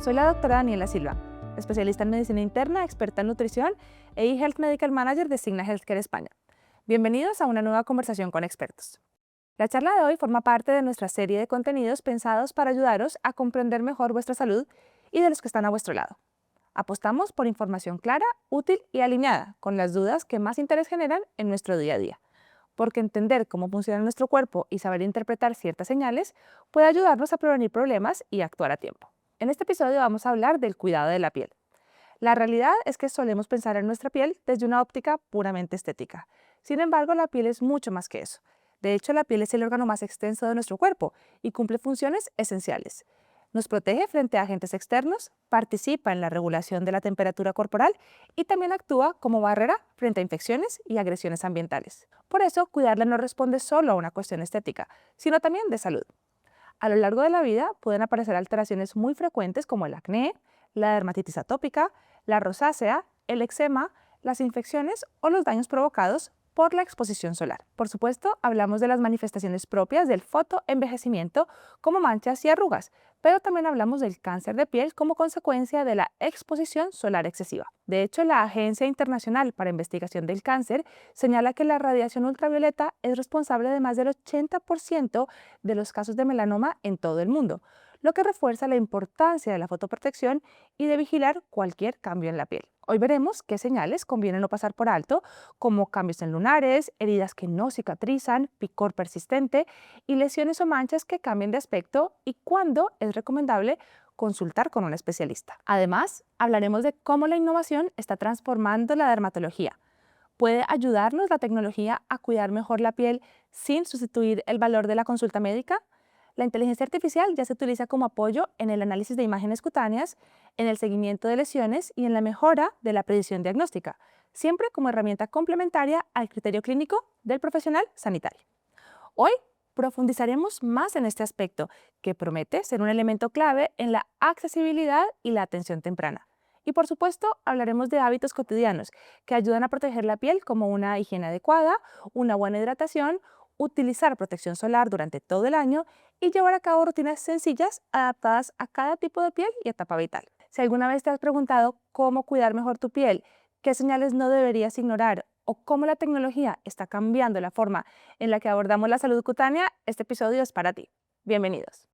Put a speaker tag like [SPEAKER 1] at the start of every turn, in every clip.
[SPEAKER 1] Soy la doctora Daniela Silva, especialista en medicina interna, experta en nutrición e eHealth Medical Manager de Cigna Healthcare España. Bienvenidos a una nueva conversación con expertos. La charla de hoy forma parte de nuestra serie de contenidos pensados para ayudaros a comprender mejor vuestra salud y de los que están a vuestro lado. Apostamos por información clara, útil y alineada con las dudas que más interés generan en nuestro día a día, porque entender cómo funciona nuestro cuerpo y saber interpretar ciertas señales puede ayudarnos a prevenir problemas y actuar a tiempo. En este episodio vamos a hablar del cuidado de la piel. La realidad es que solemos pensar en nuestra piel desde una óptica puramente estética. Sin embargo, la piel es mucho más que eso. De hecho, la piel es el órgano más extenso de nuestro cuerpo y cumple funciones esenciales. Nos protege frente a agentes externos, participa en la regulación de la temperatura corporal y también actúa como barrera frente a infecciones y agresiones ambientales. Por eso, cuidarla no responde solo a una cuestión estética, sino también de salud. A lo largo de la vida pueden aparecer alteraciones muy frecuentes como el acné, la dermatitis atópica, la rosácea, el eczema, las infecciones o los daños provocados por la exposición solar. Por supuesto, hablamos de las manifestaciones propias del fotoenvejecimiento como manchas y arrugas, pero también hablamos del cáncer de piel como consecuencia de la exposición solar excesiva. De hecho, la Agencia Internacional para Investigación del Cáncer señala que la radiación ultravioleta es responsable de más del 80% de los casos de melanoma en todo el mundo, lo que refuerza la importancia de la fotoprotección y de vigilar cualquier cambio en la piel. Hoy veremos qué señales conviene no pasar por alto, como cambios en lunares, heridas que no cicatrizan, picor persistente y lesiones o manchas que cambien de aspecto y cuándo es recomendable consultar con un especialista. Además, hablaremos de cómo la innovación está transformando la dermatología. ¿Puede ayudarnos la tecnología a cuidar mejor la piel sin sustituir el valor de la consulta médica? La inteligencia artificial ya se utiliza como apoyo en el análisis de imágenes cutáneas, en el seguimiento de lesiones y en la mejora de la predicción diagnóstica, siempre como herramienta complementaria al criterio clínico del profesional sanitario. Hoy profundizaremos más en este aspecto, que promete ser un elemento clave en la accesibilidad y la atención temprana. Y por supuesto, hablaremos de hábitos cotidianos que ayudan a proteger la piel, como una higiene adecuada, una buena hidratación, utilizar protección solar durante todo el año y llevar a cabo rutinas sencillas adaptadas a cada tipo de piel y etapa vital. Si alguna vez te has preguntado cómo cuidar mejor tu piel, qué señales no deberías ignorar o cómo la tecnología está cambiando la forma en la que abordamos la salud cutánea, este episodio es para ti. Bienvenidos.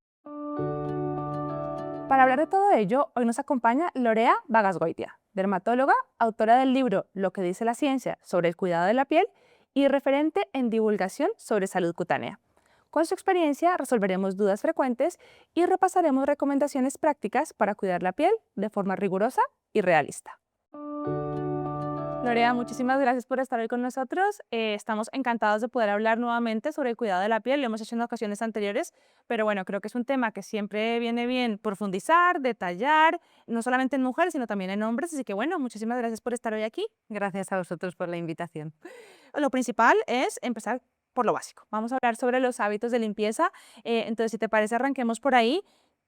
[SPEAKER 1] Para hablar de todo ello, hoy nos acompaña Lorea Bagasgoitia, dermatóloga, autora del libro Lo que dice la ciencia sobre el cuidado de la piel y referente en divulgación sobre salud cutánea. Con su experiencia resolveremos dudas frecuentes y repasaremos recomendaciones prácticas para cuidar la piel de forma rigurosa y realista. Lorea, muchísimas gracias por estar hoy con nosotros. Estamos encantados de poder hablar nuevamente sobre el cuidado de la piel. Lo hemos hecho en ocasiones anteriores, pero bueno, creo que es un tema que siempre viene bien profundizar, detallar, no solamente en mujeres, sino también en hombres. Así que bueno, muchísimas gracias por estar hoy aquí.
[SPEAKER 2] Gracias a vosotros por la invitación.
[SPEAKER 1] Lo principal es empezar por lo básico. Vamos a hablar sobre los hábitos de limpieza. Entonces, si te parece, arranquemos por ahí.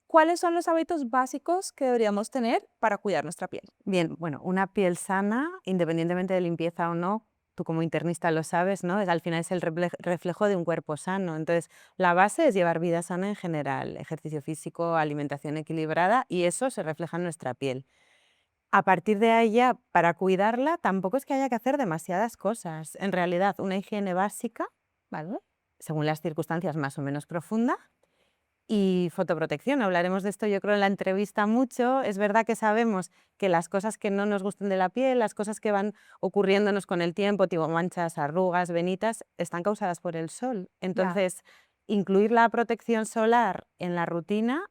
[SPEAKER 1] ¿Cuáles son los hábitos básicos que deberíamos tener para cuidar nuestra piel?
[SPEAKER 2] Bien, bueno, una piel sana, independientemente de limpieza o no, tú como internista lo sabes, ¿no? Al final es el reflejo de un cuerpo sano. Entonces, la base es llevar vida sana en general, ejercicio físico, alimentación equilibrada, y eso se refleja en nuestra piel. A partir de ahí, ya, para cuidarla, tampoco es que haya que hacer demasiadas cosas. En realidad, una higiene básica, ¿vale? Según las circunstancias, más o menos profunda. Y fotoprotección, hablaremos de esto yo creo en la entrevista mucho. Es verdad que sabemos que las cosas que no nos gustan de la piel, las cosas que van ocurriéndonos con el tiempo, tipo manchas, arrugas, venitas, están causadas por el sol.
[SPEAKER 1] Ya,
[SPEAKER 2] Entonces, incluir la protección solar en la rutina,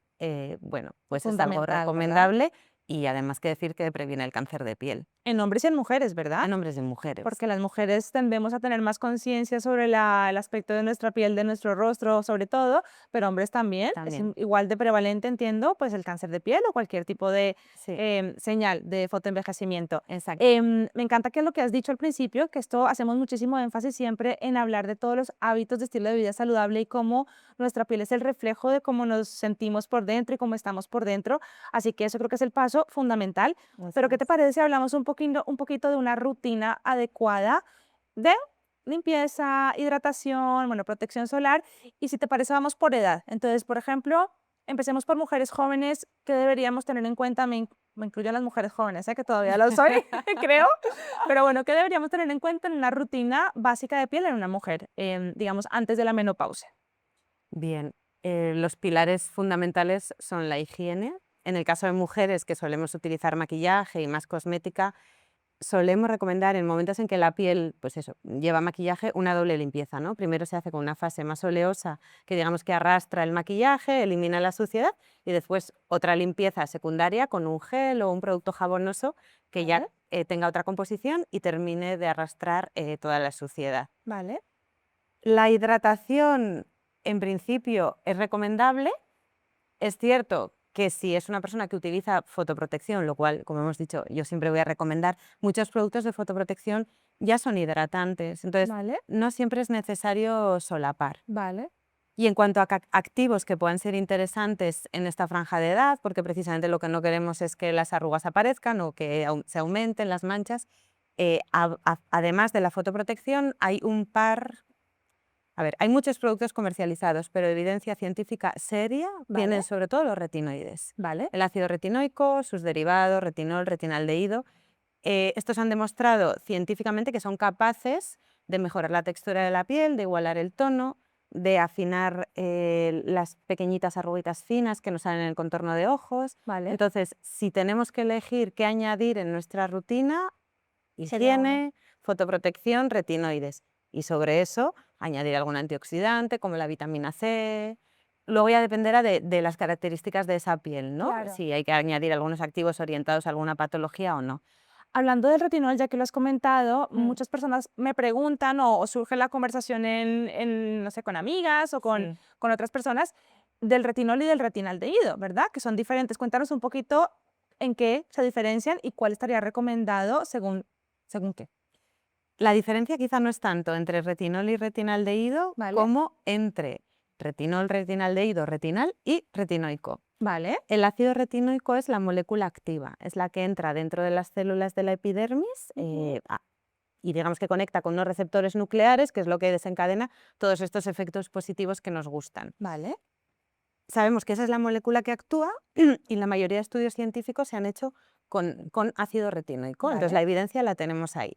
[SPEAKER 2] bueno, pues es algo
[SPEAKER 1] fundamental, ¿verdad?
[SPEAKER 2] recomendable y además que decir que previene el cáncer de piel
[SPEAKER 1] En hombres y en mujeres, ¿verdad?
[SPEAKER 2] en hombres y mujeres.
[SPEAKER 1] Porque las mujeres tendemos a tener más conciencia sobre el aspecto de nuestra piel, de nuestro rostro, sobre todo, pero hombres también. Es
[SPEAKER 2] También,
[SPEAKER 1] igual de prevalente, entiendo, pues el cáncer de piel o cualquier tipo de
[SPEAKER 2] sí,
[SPEAKER 1] señal de fotoenvejecimiento.
[SPEAKER 2] exacto.
[SPEAKER 1] Me encanta que lo que has dicho al principio, que esto hacemos muchísimo énfasis siempre en hablar de todos los hábitos de estilo de vida saludable y cómo nuestra piel es el reflejo de cómo nos sentimos por dentro y cómo estamos por dentro. Así que eso creo que es el paso fundamental.
[SPEAKER 2] Eso
[SPEAKER 1] Pero ¿qué te
[SPEAKER 2] es.
[SPEAKER 1] parece si hablamos un poquito de una rutina adecuada de limpieza, hidratación, bueno, protección solar? Y si te parece, vamos por edad. Entonces, por ejemplo, empecemos por mujeres jóvenes, ¿qué deberíamos tener en cuenta? Me incluyo a las mujeres jóvenes, que todavía lo soy, creo, pero bueno, ¿qué deberíamos tener en cuenta en una rutina básica de piel en una mujer, digamos, antes de la menopausia?
[SPEAKER 2] Bien, los pilares fundamentales son la higiene. En el caso de mujeres que solemos utilizar maquillaje y más cosmética, solemos recomendar en momentos en que la piel, pues eso, lleva maquillaje, una doble limpieza, ¿no? Primero se hace con una fase más oleosa, que digamos que arrastra el maquillaje, elimina la suciedad, y después otra limpieza secundaria con un gel o un producto jabonoso que ya
[SPEAKER 1] ¿Vale?
[SPEAKER 2] tenga otra composición y termine de arrastrar toda la suciedad.
[SPEAKER 1] ¿Vale?
[SPEAKER 2] La hidratación, en principio, es recomendable. Es cierto que si es una persona que utiliza fotoprotección, lo cual, como hemos dicho, yo siempre voy a recomendar, muchos productos de fotoprotección ya son hidratantes, entonces
[SPEAKER 1] ¿Vale?
[SPEAKER 2] no siempre es necesario solapar.
[SPEAKER 1] ¿Vale?
[SPEAKER 2] Y en cuanto a activos que puedan ser interesantes en esta franja de edad, porque precisamente lo que no queremos es que las arrugas aparezcan o que se aumenten las manchas, además de la fotoprotección, hay un par. A ver, hay muchos productos comercializados, pero evidencia científica seria
[SPEAKER 1] ¿Vale?
[SPEAKER 2] tienen sobre todo los retinoides.
[SPEAKER 1] ¿Vale?
[SPEAKER 2] El ácido retinoico, sus derivados, retinol, retinaldehído. Estos han demostrado científicamente que son capaces de mejorar la textura de la piel, de igualar el tono, de afinar las pequeñitas arruguitas finas que nos salen en el contorno de ojos.
[SPEAKER 1] ¿Vale?
[SPEAKER 2] Entonces, si tenemos que elegir qué añadir en nuestra rutina,
[SPEAKER 1] Sería uno.
[SPEAKER 2] higiene, fotoprotección, retinoides. Y sobre eso, añadir algún antioxidante como la vitamina C. Luego ya dependerá de las características de esa piel, ¿no?
[SPEAKER 1] Claro.
[SPEAKER 2] Si hay que añadir algunos activos orientados a alguna patología o no.
[SPEAKER 1] Hablando del retinol, ya que lo has comentado,
[SPEAKER 2] Mm,
[SPEAKER 1] muchas personas me preguntan o surge la conversación no sé, con amigas o
[SPEAKER 2] sí.
[SPEAKER 1] con otras personas del retinol y del retinaldehído, ¿verdad? Que son diferentes. Cuéntanos un poquito en qué se diferencian y cuál estaría recomendado según qué.
[SPEAKER 2] La diferencia quizá no es tanto entre retinol y retinaldehído
[SPEAKER 1] ¿Vale?
[SPEAKER 2] como entre retinol, retinaldehído, retinal y retinoico.
[SPEAKER 1] ¿Vale?
[SPEAKER 2] El ácido retinoico es la molécula activa, es la que entra dentro de las células de la epidermis
[SPEAKER 1] Ujú.
[SPEAKER 2] y digamos que conecta con unos receptores nucleares, que es lo que desencadena todos estos efectos positivos que nos gustan.
[SPEAKER 1] ¿Vale?
[SPEAKER 2] Sabemos que esa es la molécula que actúa y la mayoría de estudios científicos se han hecho con ácido retinoico, entonces
[SPEAKER 1] ¿Vale?
[SPEAKER 2] la evidencia la tenemos ahí.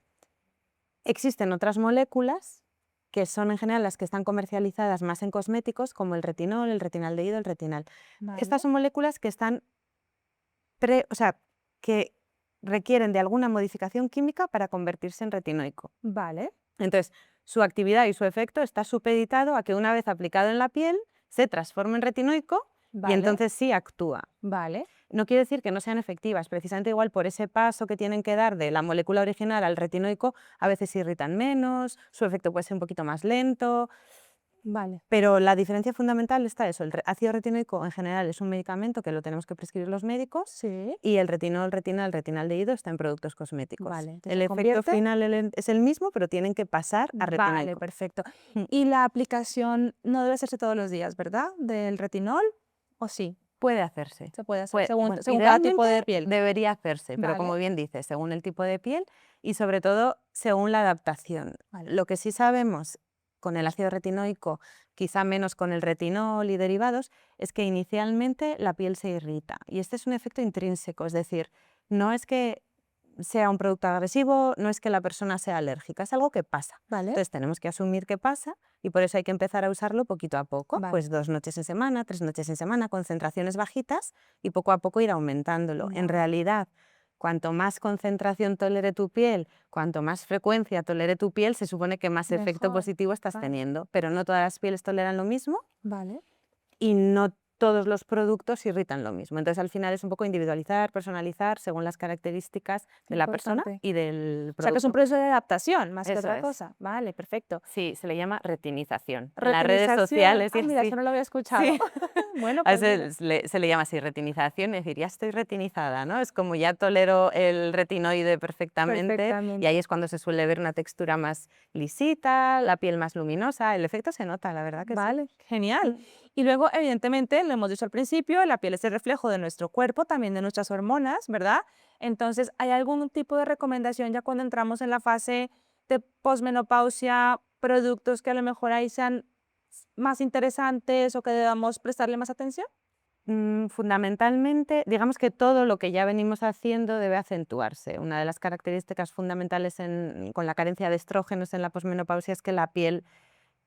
[SPEAKER 2] Existen otras moléculas que son en general las que están comercializadas más en cosméticos, como el retinol, el retinaldehído, el retinal.
[SPEAKER 1] ¿Vale?
[SPEAKER 2] Estas son moléculas que están o sea, que requieren de alguna modificación química para convertirse en retinoico.
[SPEAKER 1] ¿Vale?
[SPEAKER 2] Entonces, su actividad y su efecto está supeditado a que una vez aplicado en la piel se transforme en retinoico y
[SPEAKER 1] ¿Vale?
[SPEAKER 2] entonces sí actúa.
[SPEAKER 1] ¿Vale?
[SPEAKER 2] No quiere decir que no sean efectivas, precisamente igual por ese paso que tienen que dar de la molécula original al retinoico, a veces irritan menos, su efecto puede ser un poquito más lento,
[SPEAKER 1] ¿Vale?
[SPEAKER 2] pero la diferencia fundamental está eso, ácido retinoico en general es un medicamento que lo tenemos que prescribir los médicos
[SPEAKER 1] Sí.
[SPEAKER 2] y el retinol, retinal, retinaldehído está en productos cosméticos.
[SPEAKER 1] Vale. Entonces
[SPEAKER 2] El
[SPEAKER 1] se
[SPEAKER 2] efecto
[SPEAKER 1] convierte.
[SPEAKER 2] final es el mismo, pero tienen que pasar a
[SPEAKER 1] Vale,
[SPEAKER 2] retinoico.
[SPEAKER 1] perfecto.
[SPEAKER 2] Mm,
[SPEAKER 1] Y la aplicación no debe hacerse todos los días, ¿verdad? ¿Del retinol? ¿O sí?
[SPEAKER 2] Puede hacerse.
[SPEAKER 1] Se puede hacer
[SPEAKER 2] Bueno,
[SPEAKER 1] según cada tipo
[SPEAKER 2] idealmente
[SPEAKER 1] de piel.
[SPEAKER 2] debería hacerse, pero
[SPEAKER 1] Vale,
[SPEAKER 2] como bien dices, según el tipo de piel y sobre todo según la adaptación.
[SPEAKER 1] vale.
[SPEAKER 2] Lo que sí sabemos con el ácido retinoico, quizá menos con el retinol y derivados, es que inicialmente la piel se irrita y este es un efecto intrínseco, es decir, no es que sea un producto agresivo, no es que la persona sea alérgica, es algo que pasa.
[SPEAKER 1] Vale,
[SPEAKER 2] Entonces tenemos que asumir que pasa y por eso hay que empezar a usarlo poquito a poco,
[SPEAKER 1] vale.
[SPEAKER 2] pues 2 noches en semana, 3 noches en semana, concentraciones bajitas y poco a poco ir aumentándolo. En
[SPEAKER 1] Vale.
[SPEAKER 2] realidad, cuanto más concentración tolere tu piel, cuanto más frecuencia tolere tu piel, se supone que más efecto
[SPEAKER 1] Mejor.
[SPEAKER 2] positivo estás
[SPEAKER 1] Vale,
[SPEAKER 2] teniendo, pero no todas las pieles toleran lo mismo
[SPEAKER 1] vale.
[SPEAKER 2] y no todos los productos irritan lo mismo. Entonces, al final es un poco individualizar, personalizar según las características de la persona
[SPEAKER 1] Importante.
[SPEAKER 2] y del
[SPEAKER 1] O sea, que es un
[SPEAKER 2] producto.
[SPEAKER 1] proceso de adaptación más que
[SPEAKER 2] Eso
[SPEAKER 1] otra
[SPEAKER 2] es.
[SPEAKER 1] cosa. Vale, perfecto.
[SPEAKER 2] Sí, se le llama retinización. En las redes
[SPEAKER 1] Retinización.
[SPEAKER 2] sociales y
[SPEAKER 1] Ah, mira, eso
[SPEAKER 2] así.
[SPEAKER 1] no lo había escuchado.
[SPEAKER 2] Sí.
[SPEAKER 1] Bueno,
[SPEAKER 2] A
[SPEAKER 1] pues mira.
[SPEAKER 2] veces se le llama así retinización, es decir, ya estoy retinizada, ¿no? Es como ya tolero el retinoide perfectamente y ahí
[SPEAKER 1] Perfectamente.
[SPEAKER 2] es cuando se suele ver una textura más lisita, la piel más luminosa, el efecto se nota, la verdad que sí.
[SPEAKER 1] Vale, genial.
[SPEAKER 2] Mm.
[SPEAKER 1] Y luego, evidentemente, lo hemos dicho al principio, la piel es el reflejo de nuestro cuerpo, también de nuestras hormonas, ¿verdad? Entonces, ¿hay algún tipo de recomendación ya cuando entramos en la fase de posmenopausia, productos que a lo mejor ahí sean más interesantes o que debamos prestarle más atención?
[SPEAKER 2] Fundamentalmente, digamos que todo lo que ya venimos haciendo debe acentuarse. Una de las características fundamentales con la carencia de estrógenos en la posmenopausia es que la piel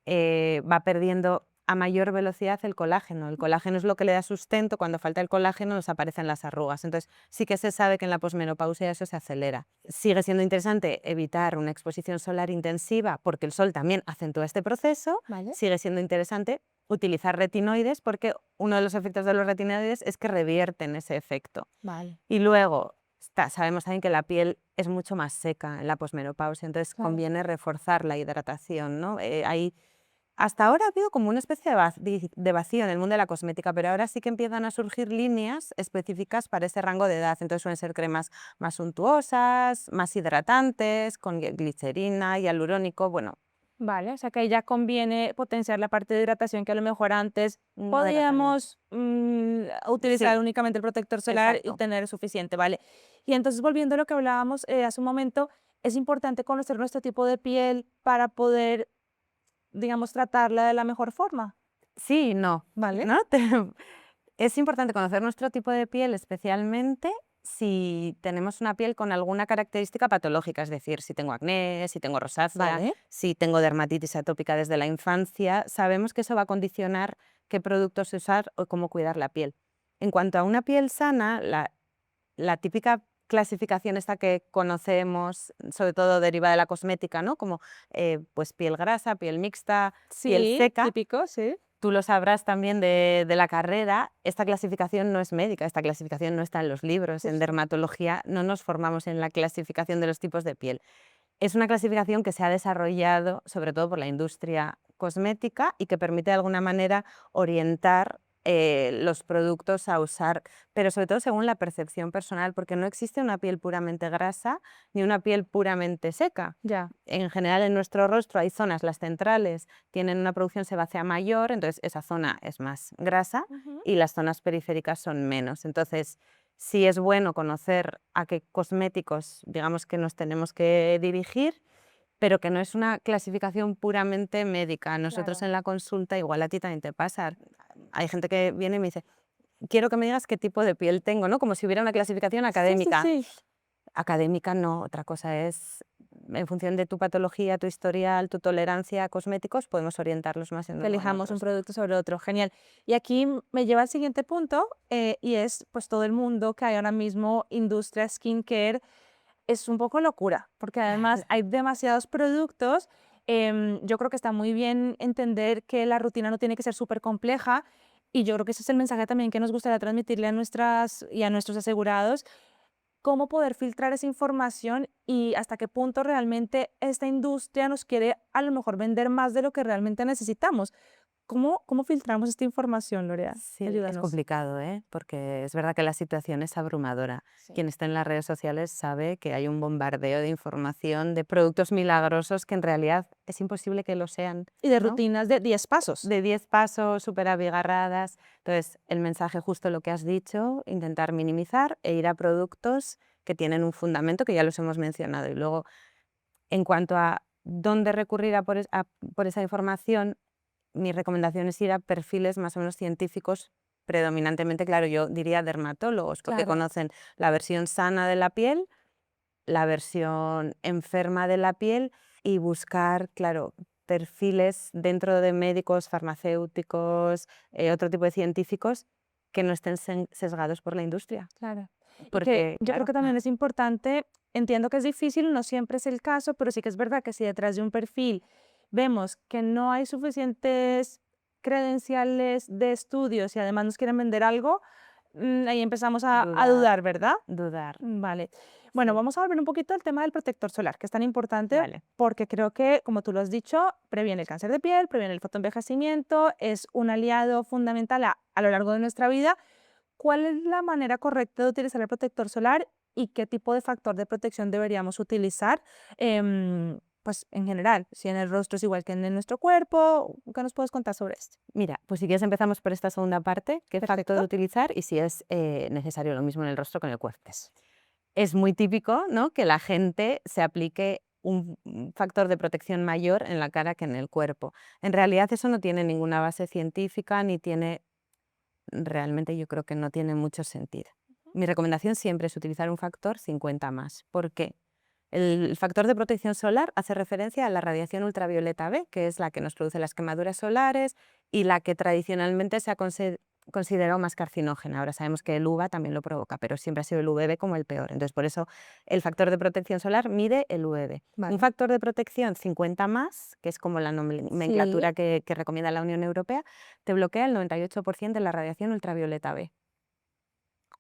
[SPEAKER 2] va perdiendo a mayor velocidad el colágeno. El colágeno es lo que le da sustento. Cuando falta el colágeno nos aparecen las arrugas. Entonces sí que se sabe que en la posmenopausia eso se acelera. Sigue siendo interesante evitar una exposición solar intensiva porque el sol también acentúa este proceso.
[SPEAKER 1] ¿Vale?
[SPEAKER 2] Sigue siendo interesante utilizar retinoides porque uno de los efectos de los retinoides es que revierten ese efecto.
[SPEAKER 1] Vale,
[SPEAKER 2] Y luego sabemos también que la piel es mucho más seca en la posmenopausia, entonces
[SPEAKER 1] claro.
[SPEAKER 2] conviene reforzar la hidratación, ¿no? Hasta ahora ha habido como una especie de vacío en el mundo de la cosmética, pero ahora sí que empiezan a surgir líneas específicas para ese rango de edad. Entonces suelen ser cremas más suntuosas, más hidratantes, con glicerina, hialurónico, bueno,
[SPEAKER 1] Vale, o sea que ahí ya conviene potenciar la parte de hidratación que a lo mejor antes
[SPEAKER 2] no era tan bien.
[SPEAKER 1] podíamos
[SPEAKER 2] Sí,
[SPEAKER 1] utilizar únicamente el protector solar y
[SPEAKER 2] exacto.
[SPEAKER 1] tener suficiente, ¿vale? Y entonces volviendo a lo que hablábamos hace un momento, es importante conocer nuestro tipo de piel para poder, digamos, tratarla de la mejor forma,
[SPEAKER 2] Sí y no,
[SPEAKER 1] ¿vale?
[SPEAKER 2] ¿no? Es importante conocer nuestro tipo de piel, especialmente si tenemos una piel con alguna característica patológica, es decir, si tengo acné, si tengo rosácea,
[SPEAKER 1] Vale,
[SPEAKER 2] si tengo dermatitis atópica desde la infancia, sabemos que eso va a condicionar qué productos usar o cómo cuidar la piel. En cuanto a una piel sana, la típica clasificación esta que conocemos, sobre todo derivada de la cosmética, ¿no? Como pues piel grasa, piel mixta, piel
[SPEAKER 1] sí,
[SPEAKER 2] seca.
[SPEAKER 1] típico, sí.
[SPEAKER 2] Tú lo sabrás también de la carrera, esta clasificación no es médica, esta clasificación no está en los libros. En
[SPEAKER 1] Justo.
[SPEAKER 2] dermatología no nos formamos en la clasificación de los tipos de piel. Es una clasificación que se ha desarrollado sobre todo por la industria cosmética y que permite de alguna manera orientar los productos a usar, pero sobre todo según la percepción personal, porque no existe una piel puramente grasa ni una piel puramente seca.
[SPEAKER 1] Ya.
[SPEAKER 2] En general en nuestro rostro hay zonas, las centrales tienen una producción sebácea mayor, entonces esa zona es más grasa
[SPEAKER 1] Ujú.
[SPEAKER 2] y las zonas periféricas son menos. Entonces, sí es bueno conocer a qué cosméticos, digamos, que nos tenemos que dirigir, pero que no es una clasificación puramente médica. Nosotros
[SPEAKER 1] Claro.
[SPEAKER 2] en la consulta, igual a ti también te pasa, hay gente que viene y me dice, quiero que me digas qué tipo de piel tengo, ¿no? Como si hubiera una clasificación
[SPEAKER 1] Sí, sí,
[SPEAKER 2] académica.
[SPEAKER 1] sí.
[SPEAKER 2] Académica no, otra cosa es, en función de tu patología, tu historial, tu tolerancia a cosméticos, podemos orientarlos más en
[SPEAKER 1] Que
[SPEAKER 2] uno o en
[SPEAKER 1] elijamos un
[SPEAKER 2] otros.
[SPEAKER 1] producto sobre otro, genial. Y aquí me lleva al siguiente punto, y es pues todo el mundo que hay ahora mismo, industria skincare, es un poco locura, porque además hay demasiados productos. Yo creo que está muy bien entender que la rutina no tiene que ser súper compleja y yo creo que ese es el mensaje también que nos gustaría transmitirle a nuestras y a nuestros asegurados, cómo poder filtrar esa información y hasta qué punto realmente esta industria nos quiere a lo mejor vender más de lo que realmente necesitamos. ¿Cómo filtramos esta información, Lorea?
[SPEAKER 2] Sí, es
[SPEAKER 1] Ayúdanos.
[SPEAKER 2] complicado, ¿eh? Porque es verdad que la situación es abrumadora.
[SPEAKER 1] Sí.
[SPEAKER 2] Quien está en las redes sociales sabe que hay un bombardeo de información, de productos milagrosos que en realidad es imposible que lo sean,
[SPEAKER 1] Y de
[SPEAKER 2] ¿no?
[SPEAKER 1] rutinas de 10 pasos.
[SPEAKER 2] De 10 pasos, súper abigarradas. Entonces, el mensaje justo lo que has dicho, intentar minimizar e ir a productos que tienen un fundamento, que ya los hemos mencionado. Y luego, en cuanto a dónde recurrir por esa información, mi recomendación es ir a perfiles más o menos científicos, predominantemente, claro, yo diría dermatólogos, porque
[SPEAKER 1] Claro.
[SPEAKER 2] conocen la versión sana de la piel, la versión enferma de la piel y buscar, claro, perfiles dentro de médicos, farmacéuticos, otro tipo de científicos que no estén sesgados por la industria.
[SPEAKER 1] Claro. Y que
[SPEAKER 2] Porque,
[SPEAKER 1] yo creo
[SPEAKER 2] claro,
[SPEAKER 1] que también es importante, entiendo que es difícil, no siempre es el caso, pero sí que es verdad que si detrás de un perfil vemos que no hay suficientes credenciales de estudios y además nos quieren vender algo, ahí empezamos a
[SPEAKER 2] dudar,
[SPEAKER 1] dudar, ¿verdad?
[SPEAKER 2] dudar.
[SPEAKER 1] Vale. Bueno,
[SPEAKER 2] Sí,
[SPEAKER 1] vamos a volver un poquito al tema del protector solar, que es tan importante
[SPEAKER 2] vale.
[SPEAKER 1] porque creo que, como tú lo has dicho, previene el cáncer de piel, previene el fotoenvejecimiento, es un aliado fundamental a lo largo de nuestra vida. ¿Cuál es la manera correcta de utilizar el protector solar y qué tipo de factor de protección deberíamos utilizar? Pues en general, si en el rostro es igual que en nuestro cuerpo, ¿qué nos puedes contar sobre esto?
[SPEAKER 2] Mira, pues si quieres empezamos por esta segunda parte, qué factor
[SPEAKER 1] Perfecto.
[SPEAKER 2] utilizar y si es necesario lo mismo en el rostro que en el cuerpo. Es muy típico, ¿no?, que la gente se aplique un factor de protección mayor en la cara que en el cuerpo. En realidad eso no tiene ninguna base científica ni tiene realmente yo creo que no tiene mucho sentido. Mi recomendación siempre es utilizar un factor 50 más. ¿Por qué? El factor de protección solar hace referencia a la radiación ultravioleta B, que es la que nos produce las quemaduras solares y la que tradicionalmente se ha considerado más carcinógena. Ahora sabemos que el UVA también lo provoca, pero siempre ha sido el UVB como el peor. Entonces, por eso el factor de protección solar mide el UVB.
[SPEAKER 1] Vale.
[SPEAKER 2] Un factor de protección 50 más, que es como la nomenclatura
[SPEAKER 1] Sí.
[SPEAKER 2] que recomienda la Unión Europea, te bloquea el 98% de la radiación ultravioleta B.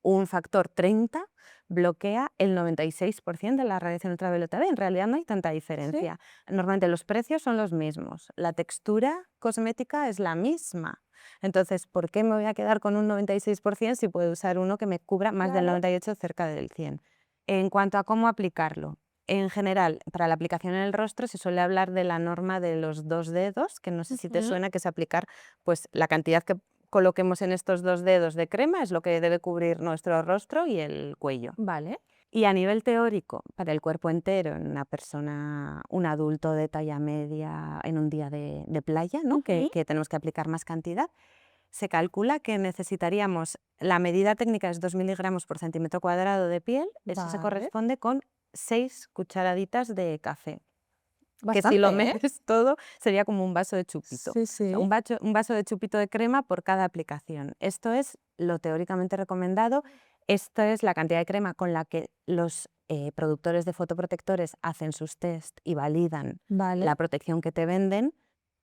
[SPEAKER 2] Un factor 30 bloquea el 96% de la radiación ultravioleta B. En realidad no hay tanta diferencia. Normalmente los precios son los mismos, la textura cosmética es la misma. Entonces, ¿por qué me voy a quedar con un 96% si puedo usar uno que me cubra más del
[SPEAKER 1] Claro.
[SPEAKER 2] 98, cerca del 100? En cuanto a cómo aplicarlo, en general, para la aplicación en el rostro se suele hablar de la norma de los 2 dedos, que no sé si te
[SPEAKER 1] Ujú.
[SPEAKER 2] suena, que es aplicar pues, la cantidad que coloquemos en estos 2 dedos de crema, es lo que debe cubrir nuestro rostro y el cuello.
[SPEAKER 1] Vale.
[SPEAKER 2] Y a nivel teórico, para el cuerpo entero, en una persona, un adulto de talla media, en un día de playa, ¿no?
[SPEAKER 1] Ujú.
[SPEAKER 2] que tenemos que aplicar más cantidad, se calcula que necesitaríamos, la medida técnica es 2 miligramos por centímetro cuadrado de piel, eso se
[SPEAKER 1] Vale.
[SPEAKER 2] corresponde con 6 cucharaditas de café. Que si
[SPEAKER 1] Bastante,
[SPEAKER 2] lo
[SPEAKER 1] ¿eh?
[SPEAKER 2] metes todo, sería como un vaso de chupito.
[SPEAKER 1] Sí,
[SPEAKER 2] O sea,
[SPEAKER 1] sí.
[SPEAKER 2] un vaso de chupito de crema por cada aplicación. Esto es lo teóricamente recomendado. Esto es la cantidad de crema con la que los productores de fotoprotectores hacen sus test y validan
[SPEAKER 1] Vale.
[SPEAKER 2] la protección que te venden,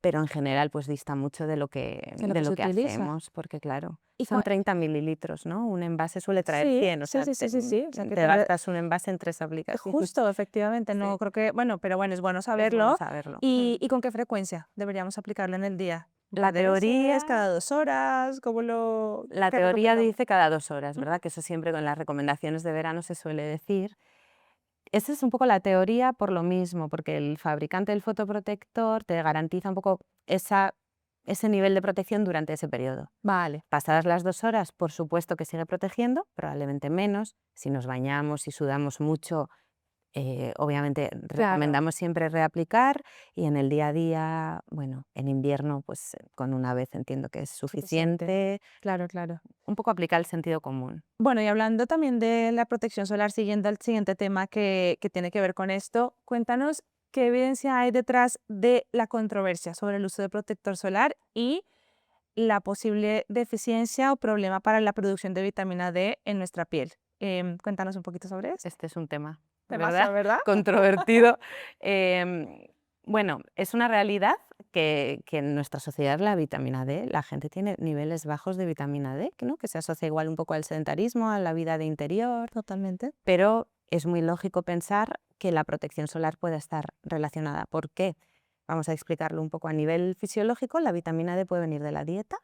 [SPEAKER 2] pero en general pues dista mucho de lo que,
[SPEAKER 1] De lo que se utiliza.
[SPEAKER 2] hacemos, porque claro,
[SPEAKER 1] Y
[SPEAKER 2] son 30 mililitros, ¿no? Un envase suele traer
[SPEAKER 1] Sí,
[SPEAKER 2] 100, o
[SPEAKER 1] sí,
[SPEAKER 2] sea,
[SPEAKER 1] sí, sí, sí, sí. O sea, que
[SPEAKER 2] te gastas un envase en 3 aplicaciones.
[SPEAKER 1] justo, efectivamente, no
[SPEAKER 2] Sí.
[SPEAKER 1] creo que, bueno, pero bueno, es bueno
[SPEAKER 2] Es bueno
[SPEAKER 1] saberlo.
[SPEAKER 2] saberlo.
[SPEAKER 1] ¿Y con qué frecuencia deberíamos aplicarlo en el día? ¿Un
[SPEAKER 2] La
[SPEAKER 1] par de
[SPEAKER 2] teoría,
[SPEAKER 1] veces, cada 2 horas? ¿Cómo lo
[SPEAKER 2] la
[SPEAKER 1] qué
[SPEAKER 2] teoría
[SPEAKER 1] recomendamos?
[SPEAKER 2] dice cada 2 horas,
[SPEAKER 1] Ujú.
[SPEAKER 2] ¿verdad? Que eso siempre con las recomendaciones de verano se suele decir. Esa es un poco la teoría por lo mismo, porque el fabricante del fotoprotector te garantiza un poco ese nivel de protección durante ese periodo.
[SPEAKER 1] Vale.
[SPEAKER 2] Pasadas las 2 horas, por supuesto que sigue protegiendo, probablemente menos. Si nos bañamos, si sudamos mucho, obviamente
[SPEAKER 1] Claro.
[SPEAKER 2] recomendamos siempre reaplicar, y en el día a día, bueno, en invierno, pues con una vez entiendo que es
[SPEAKER 1] Suficiente.
[SPEAKER 2] suficiente.
[SPEAKER 1] Claro, claro.
[SPEAKER 2] Un poco aplicar el sentido común.
[SPEAKER 1] Bueno, y hablando también de la protección solar, siguiendo al siguiente tema que tiene que ver con esto, cuéntanos qué evidencia hay detrás de la controversia sobre el uso de protector solar y la posible deficiencia o problema para la producción de vitamina D en nuestra piel. Cuéntanos un poquito sobre eso.
[SPEAKER 2] Este es un tema,
[SPEAKER 1] Temazo,
[SPEAKER 2] ¿verdad?
[SPEAKER 1] ¿verdad?
[SPEAKER 2] Controvertido. Bueno, es una realidad que en nuestra sociedad la vitamina D, la gente tiene niveles bajos de vitamina D, ¿no? Que se asocia igual un poco al sedentarismo, a la vida de interior,
[SPEAKER 1] Totalmente.
[SPEAKER 2] pero es muy lógico pensar que la protección solar pueda estar relacionada. ¿Por qué? Vamos a explicarlo un poco a nivel fisiológico. La vitamina D puede venir de la dieta,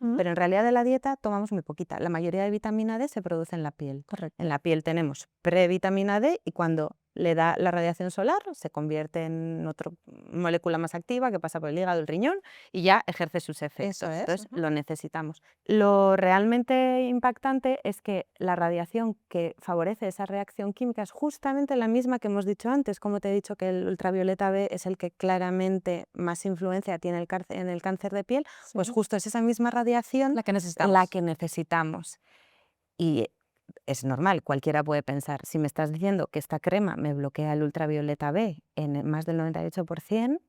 [SPEAKER 1] Ujú.
[SPEAKER 2] pero en realidad de la dieta tomamos muy poquita. La mayoría de vitamina D se produce en la piel.
[SPEAKER 1] Correcto.
[SPEAKER 2] En la piel tenemos previtamina D y cuando le da la radiación solar se convierte en otra molécula más activa que pasa por el hígado, el riñón y ya ejerce sus efectos.
[SPEAKER 1] Eso es.
[SPEAKER 2] Entonces
[SPEAKER 1] Ujú.
[SPEAKER 2] lo necesitamos. Lo realmente impactante es que la radiación que favorece esa reacción química es justamente la misma que hemos dicho antes. Como te he dicho que el ultravioleta B es el que claramente más influencia tiene en el cáncer de piel, pues
[SPEAKER 1] Sí.
[SPEAKER 2] justo es esa misma radiación
[SPEAKER 1] La que necesitamos.
[SPEAKER 2] la que necesitamos. Y es normal, cualquiera puede pensar, si me estás diciendo que esta crema me bloquea el ultravioleta B en más del 98%,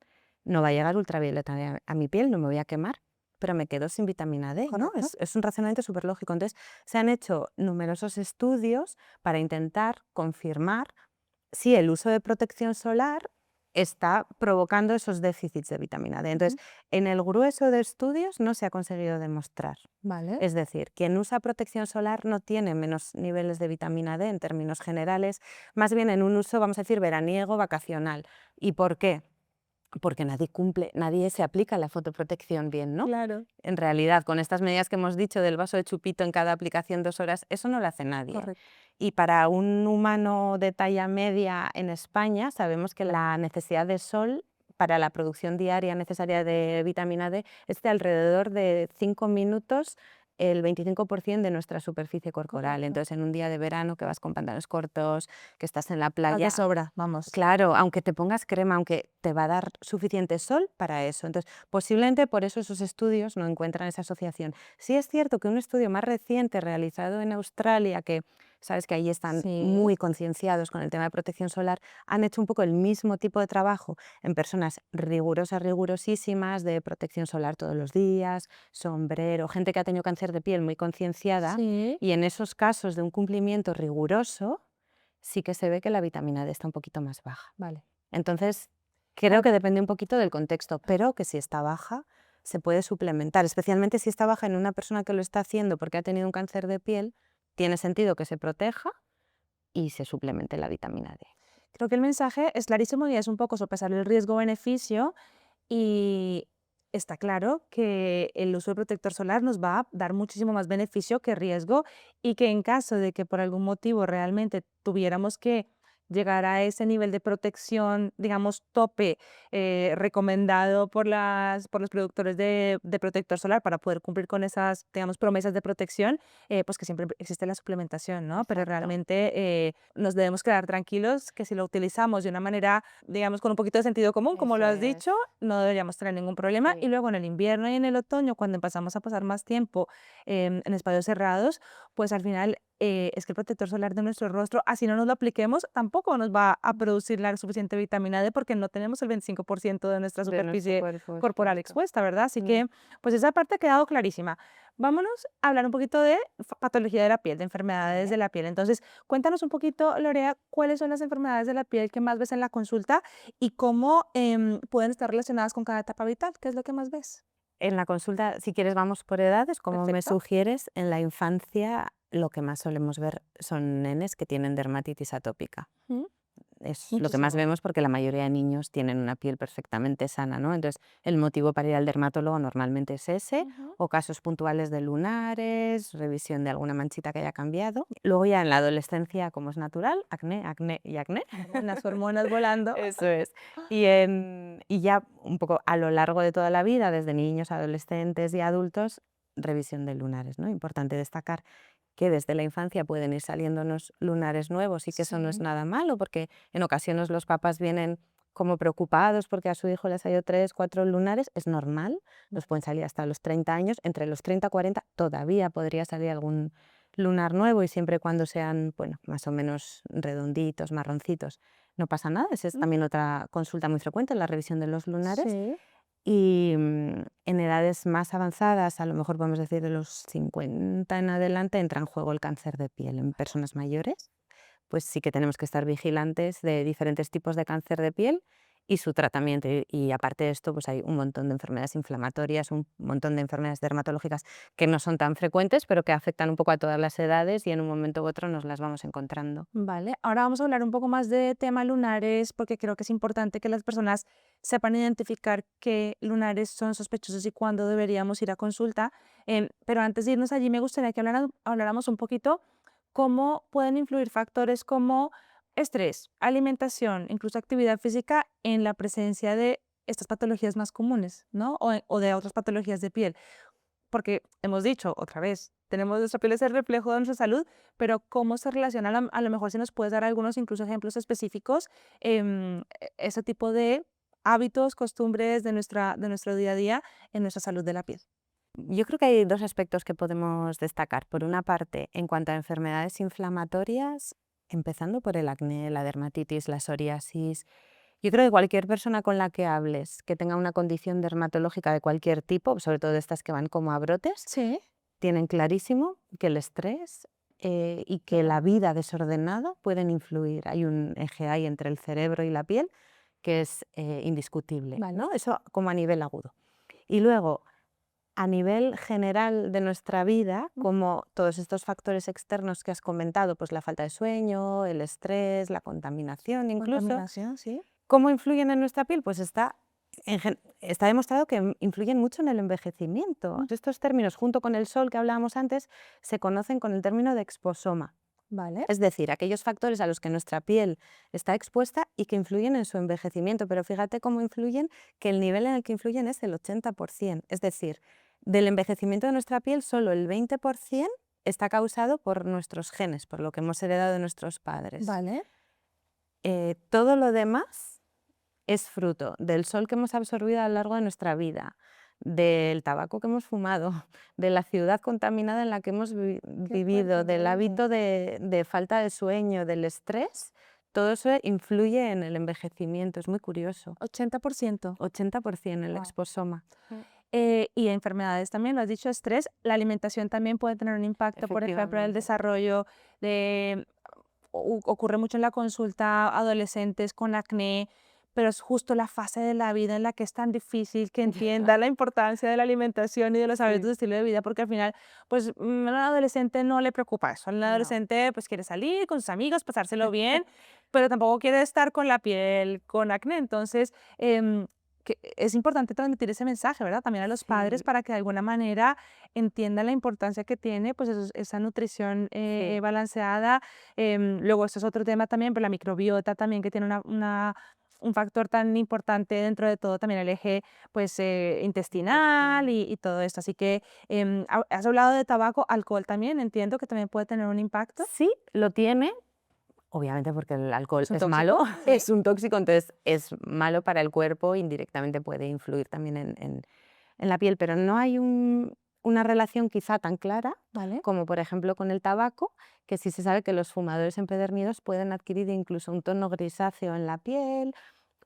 [SPEAKER 2] no va a llegar ultravioleta B a mi piel, no me voy a quemar, pero me quedo sin vitamina D, ¿no?
[SPEAKER 1] Correcto.
[SPEAKER 2] Es un razonamiento súper lógico. Entonces, se han hecho numerosos estudios para intentar confirmar si el uso de protección solar está provocando esos déficits de vitamina D. Entonces,
[SPEAKER 1] Ujú.
[SPEAKER 2] en el grueso de estudios no se ha conseguido demostrar.
[SPEAKER 1] Vale.
[SPEAKER 2] Es decir, quien usa protección solar no tiene menos niveles de vitamina D en términos generales, más bien en un uso, vamos a decir, veraniego, vacacional. ¿Y por qué? Porque nadie se aplica la fotoprotección bien, ¿no?
[SPEAKER 1] Claro.
[SPEAKER 2] En realidad, con estas medidas que hemos dicho del vaso de chupito en cada aplicación 2 horas, eso no lo hace nadie.
[SPEAKER 1] Correcto.
[SPEAKER 2] Y para un humano de talla media en España, sabemos que la necesidad de sol para la producción diaria necesaria de vitamina D es de alrededor de 5 minutos el 25% de nuestra superficie corporal.
[SPEAKER 1] Correcto.
[SPEAKER 2] Entonces, en un día de verano que vas con pantalones cortos, que estás en la
[SPEAKER 1] Más
[SPEAKER 2] playa,
[SPEAKER 1] de sobra, vamos.
[SPEAKER 2] claro, aunque te pongas crema, aunque te va a dar suficiente sol para eso. Entonces, posiblemente por eso esos estudios no encuentran esa asociación. Sí es cierto que un estudio más reciente realizado en Australia, que sabes que ahí están
[SPEAKER 1] Sí.
[SPEAKER 2] muy concienciados con el tema de protección solar, han hecho un poco el mismo tipo de trabajo en personas rigurosas, rigurosísimas, de protección solar todos los días, sombrero, gente que ha tenido cáncer de piel muy concienciada,
[SPEAKER 1] Sí.
[SPEAKER 2] y en esos casos de un cumplimiento riguroso, sí que se ve que la vitamina D está un poquito más baja.
[SPEAKER 1] Vale.
[SPEAKER 2] Entonces, creo que depende un poquito del contexto, pero que si está baja, se puede suplementar, especialmente si está baja en una persona que lo está haciendo porque ha tenido un cáncer de piel, tiene sentido que se proteja y se suplemente la vitamina D.
[SPEAKER 1] Creo que el mensaje es clarísimo y es un poco sopesar el riesgo-beneficio y está claro que el uso de protector solar nos va a dar muchísimo más beneficio que riesgo y que en caso de que por algún motivo realmente tuviéramos que llegar a ese nivel de protección, digamos, tope recomendado por los productores de protector solar para poder cumplir con esas, digamos, promesas de protección, pues que siempre existe la suplementación, ¿no? Pero
[SPEAKER 2] Exacto.
[SPEAKER 1] realmente nos debemos quedar tranquilos que si lo utilizamos de una manera, digamos, con un poquito de sentido común, como lo
[SPEAKER 2] Eso
[SPEAKER 1] has dicho,
[SPEAKER 2] es.
[SPEAKER 1] no deberíamos tener ningún problema. Y
[SPEAKER 2] Sí.
[SPEAKER 1] luego en el invierno y en el otoño, cuando empezamos a pasar más tiempo en espacios cerrados, pues al final es que el protector solar de nuestro rostro, así no nos lo apliquemos, tampoco nos va a producir la suficiente vitamina D porque no tenemos el 25% de nuestra
[SPEAKER 2] De nuestro
[SPEAKER 1] superficie
[SPEAKER 2] cuerpo
[SPEAKER 1] corporal
[SPEAKER 2] expuesto.
[SPEAKER 1] expuesta, ¿verdad? Así
[SPEAKER 2] Mm.
[SPEAKER 1] que, pues esa parte ha quedado clarísima. Vámonos a hablar un poquito de patología de la piel, de enfermedades
[SPEAKER 2] Vale.
[SPEAKER 1] de la piel. Entonces, cuéntanos un poquito, Lorea, cuáles son las enfermedades de la piel que más ves en la consulta y cómo pueden estar relacionadas con cada etapa vital. ¿Qué es lo que más ves?
[SPEAKER 2] En la consulta, si quieres, vamos por edades, como me
[SPEAKER 1] Perfecto.
[SPEAKER 2] sugieres, en la infancia lo que más solemos ver son nenes que tienen dermatitis atópica.
[SPEAKER 1] Mm,
[SPEAKER 2] Es lo que más
[SPEAKER 1] muchísimo.
[SPEAKER 2] vemos porque la mayoría de niños tienen una piel perfectamente sana, ¿no? Entonces, el motivo para ir al dermatólogo normalmente es ese,
[SPEAKER 1] Ujú.
[SPEAKER 2] o casos puntuales de lunares, revisión de alguna manchita que haya cambiado. Luego ya en la adolescencia, como es natural, acné, acné y acné.
[SPEAKER 1] Hormonas volando.
[SPEAKER 2] Eso es. Y ya un poco a lo largo de toda la vida, desde niños, adolescentes y adultos, revisión de lunares, ¿no? Importante destacar que desde la infancia pueden ir saliéndonos lunares nuevos y que eso no es
[SPEAKER 1] Sí.
[SPEAKER 2] nada malo, porque en ocasiones los papás vienen como preocupados porque a su hijo le ha salido 3, 4 lunares, es normal, nos pueden salir hasta los 30 años, entre los 30 y 40 todavía podría salir algún lunar nuevo y siempre y cuando sean, bueno, más o menos redonditos, marroncitos, no pasa nada. Esa es
[SPEAKER 1] Mm,
[SPEAKER 2] también otra consulta muy frecuente, la revisión de los lunares.
[SPEAKER 1] sí.
[SPEAKER 2] Y en edades más avanzadas, a lo mejor podemos decir de los 50 en adelante, entra en juego el cáncer de piel en personas mayores. Pues sí que tenemos que estar vigilantes de diferentes tipos de cáncer de piel y su tratamiento. Y aparte de esto, pues hay un montón de enfermedades inflamatorias, un montón de enfermedades dermatológicas que no son tan frecuentes, pero que afectan un poco a todas las edades y en un momento u otro nos las vamos encontrando.
[SPEAKER 1] Vale, ahora vamos a hablar un poco más de tema lunares, porque creo que es importante que las personas sepan identificar qué lunares son sospechosos y cuándo deberíamos ir a consulta. Pero antes de irnos allí, me gustaría que habláramos un poquito cómo pueden influir factores como estrés, alimentación, incluso actividad física en la presencia de estas patologías más comunes, ¿no? O de otras patologías de piel. Porque hemos dicho otra vez, tenemos nuestra piel es el reflejo de nuestra salud, pero cómo se relaciona, a lo mejor si nos puedes dar algunos incluso ejemplos específicos, ese tipo de hábitos, costumbres de nuestro día a día en nuestra salud de la piel.
[SPEAKER 2] Yo creo que hay dos aspectos que podemos destacar. Por una parte, en cuanto a enfermedades inflamatorias, empezando por el acné, la dermatitis, la psoriasis. Yo creo que cualquier persona con la que hables que tenga una condición dermatológica de cualquier tipo, sobre todo de estas que van como a brotes,
[SPEAKER 1] Sí,
[SPEAKER 2] tienen clarísimo que el estrés y que la
[SPEAKER 1] total.
[SPEAKER 2] vida desordenada pueden influir. Hay un eje ahí entre el cerebro y la piel que es indiscutible,
[SPEAKER 1] Vale.
[SPEAKER 2] ¿no? Eso como a nivel agudo. Y luego, a nivel general de nuestra vida,
[SPEAKER 1] Mm,
[SPEAKER 2] como todos estos factores externos que has comentado, pues la falta de sueño, el estrés, la contaminación incluso,
[SPEAKER 1] contaminación, sí.
[SPEAKER 2] ¿cómo influyen en nuestra piel? Pues está demostrado que influyen mucho en el envejecimiento.
[SPEAKER 1] Mm,
[SPEAKER 2] Estos términos, junto con el sol que hablábamos antes, se conocen con el término de exposoma.
[SPEAKER 1] vale.
[SPEAKER 2] Es decir, aquellos factores a los que nuestra piel está expuesta y que influyen en su envejecimiento. Pero fíjate cómo influyen, que el nivel en el que influyen es el 80%. Es decir, Del envejecimiento de nuestra piel, solo el 20% está causado por nuestros genes, por lo que hemos heredado de nuestros padres.
[SPEAKER 1] Vale.
[SPEAKER 2] Todo lo demás es fruto del sol que hemos absorbido a lo largo de nuestra vida, del tabaco que hemos fumado, de la ciudad contaminada en la que hemos vivido,
[SPEAKER 1] fuerte,
[SPEAKER 2] del
[SPEAKER 1] ¿no?
[SPEAKER 2] hábito de falta de sueño, del estrés. Todo eso influye en el envejecimiento, es muy curioso.
[SPEAKER 1] 80%.
[SPEAKER 2] 80% el
[SPEAKER 1] Wow.
[SPEAKER 2] exposoma.
[SPEAKER 1] Y enfermedades también, lo has dicho, estrés. La alimentación también puede tener un impacto, por ejemplo, en el
[SPEAKER 2] Efectivamente.
[SPEAKER 1] desarrollo de... Ocurre mucho en la consulta, adolescentes con acné, pero es justo la fase de la vida en la que es tan difícil que entienda la importancia de la alimentación y de los hábitos
[SPEAKER 2] Sí.
[SPEAKER 1] de estilo de vida, porque al final, pues, a un adolescente no le preocupa eso. Un
[SPEAKER 2] No.
[SPEAKER 1] adolescente, pues, quiere salir con sus amigos, pasárselo bien, pero tampoco quiere estar con la piel con acné. Entonces, es importante transmitir ese mensaje, ¿verdad? También a los padres
[SPEAKER 2] Sí,
[SPEAKER 1] para que de alguna manera entiendan la importancia que tiene, pues, esa nutrición
[SPEAKER 2] sí.
[SPEAKER 1] balanceada. Luego, esto es otro tema también, pero la microbiota también, que tiene un factor tan importante dentro de todo, también el eje, pues, intestinal
[SPEAKER 2] Intestinal.
[SPEAKER 1] y todo esto. Así que, has hablado de tabaco, alcohol también, entiendo que también puede tener un impacto.
[SPEAKER 2] Sí, lo tiene, obviamente porque el alcohol
[SPEAKER 1] ¿Es un
[SPEAKER 2] es malo,
[SPEAKER 1] tóxico? Sí.
[SPEAKER 2] es un tóxico, entonces es malo para el cuerpo, indirectamente puede influir también en la piel, pero no hay una relación quizá tan clara
[SPEAKER 1] Vale.
[SPEAKER 2] como por ejemplo con el tabaco, que sí se sabe que los fumadores empedernidos pueden adquirir incluso un tono grisáceo en la piel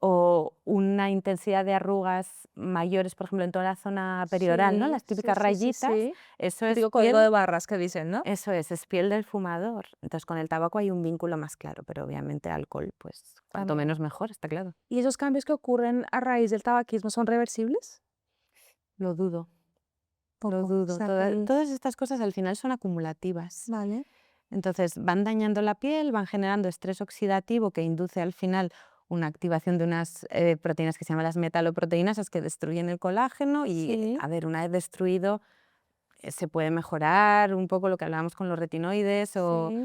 [SPEAKER 2] o una intensidad de arrugas mayores, por ejemplo, en toda la zona perioral, ¿no?
[SPEAKER 1] Sí,
[SPEAKER 2] Las
[SPEAKER 1] sí,
[SPEAKER 2] típicas
[SPEAKER 1] sí, sí,
[SPEAKER 2] rayitas,
[SPEAKER 1] sí.
[SPEAKER 2] eso es
[SPEAKER 1] Típico código de
[SPEAKER 2] piel.
[SPEAKER 1] barras que dicen, ¿no?
[SPEAKER 2] Eso es piel del fumador. Entonces, con el tabaco hay un vínculo más claro, pero obviamente alcohol, pues cuanto
[SPEAKER 1] También.
[SPEAKER 2] menos mejor, está claro.
[SPEAKER 1] ¿Y esos cambios que ocurren a raíz del tabaquismo son reversibles?
[SPEAKER 2] Lo dudo, lo
[SPEAKER 1] Poco. O
[SPEAKER 2] dudo.
[SPEAKER 1] sea que
[SPEAKER 2] Todas estas cosas al final son acumulativas.
[SPEAKER 1] vale.
[SPEAKER 2] Entonces, van dañando la piel, van generando estrés oxidativo que induce al final una activación de unas proteínas que se llaman las metaloproteínas, las que destruyen el colágeno y,
[SPEAKER 1] Sí,
[SPEAKER 2] a ver, una vez destruido, se puede mejorar un poco lo que hablábamos con los retinoides o
[SPEAKER 1] sí.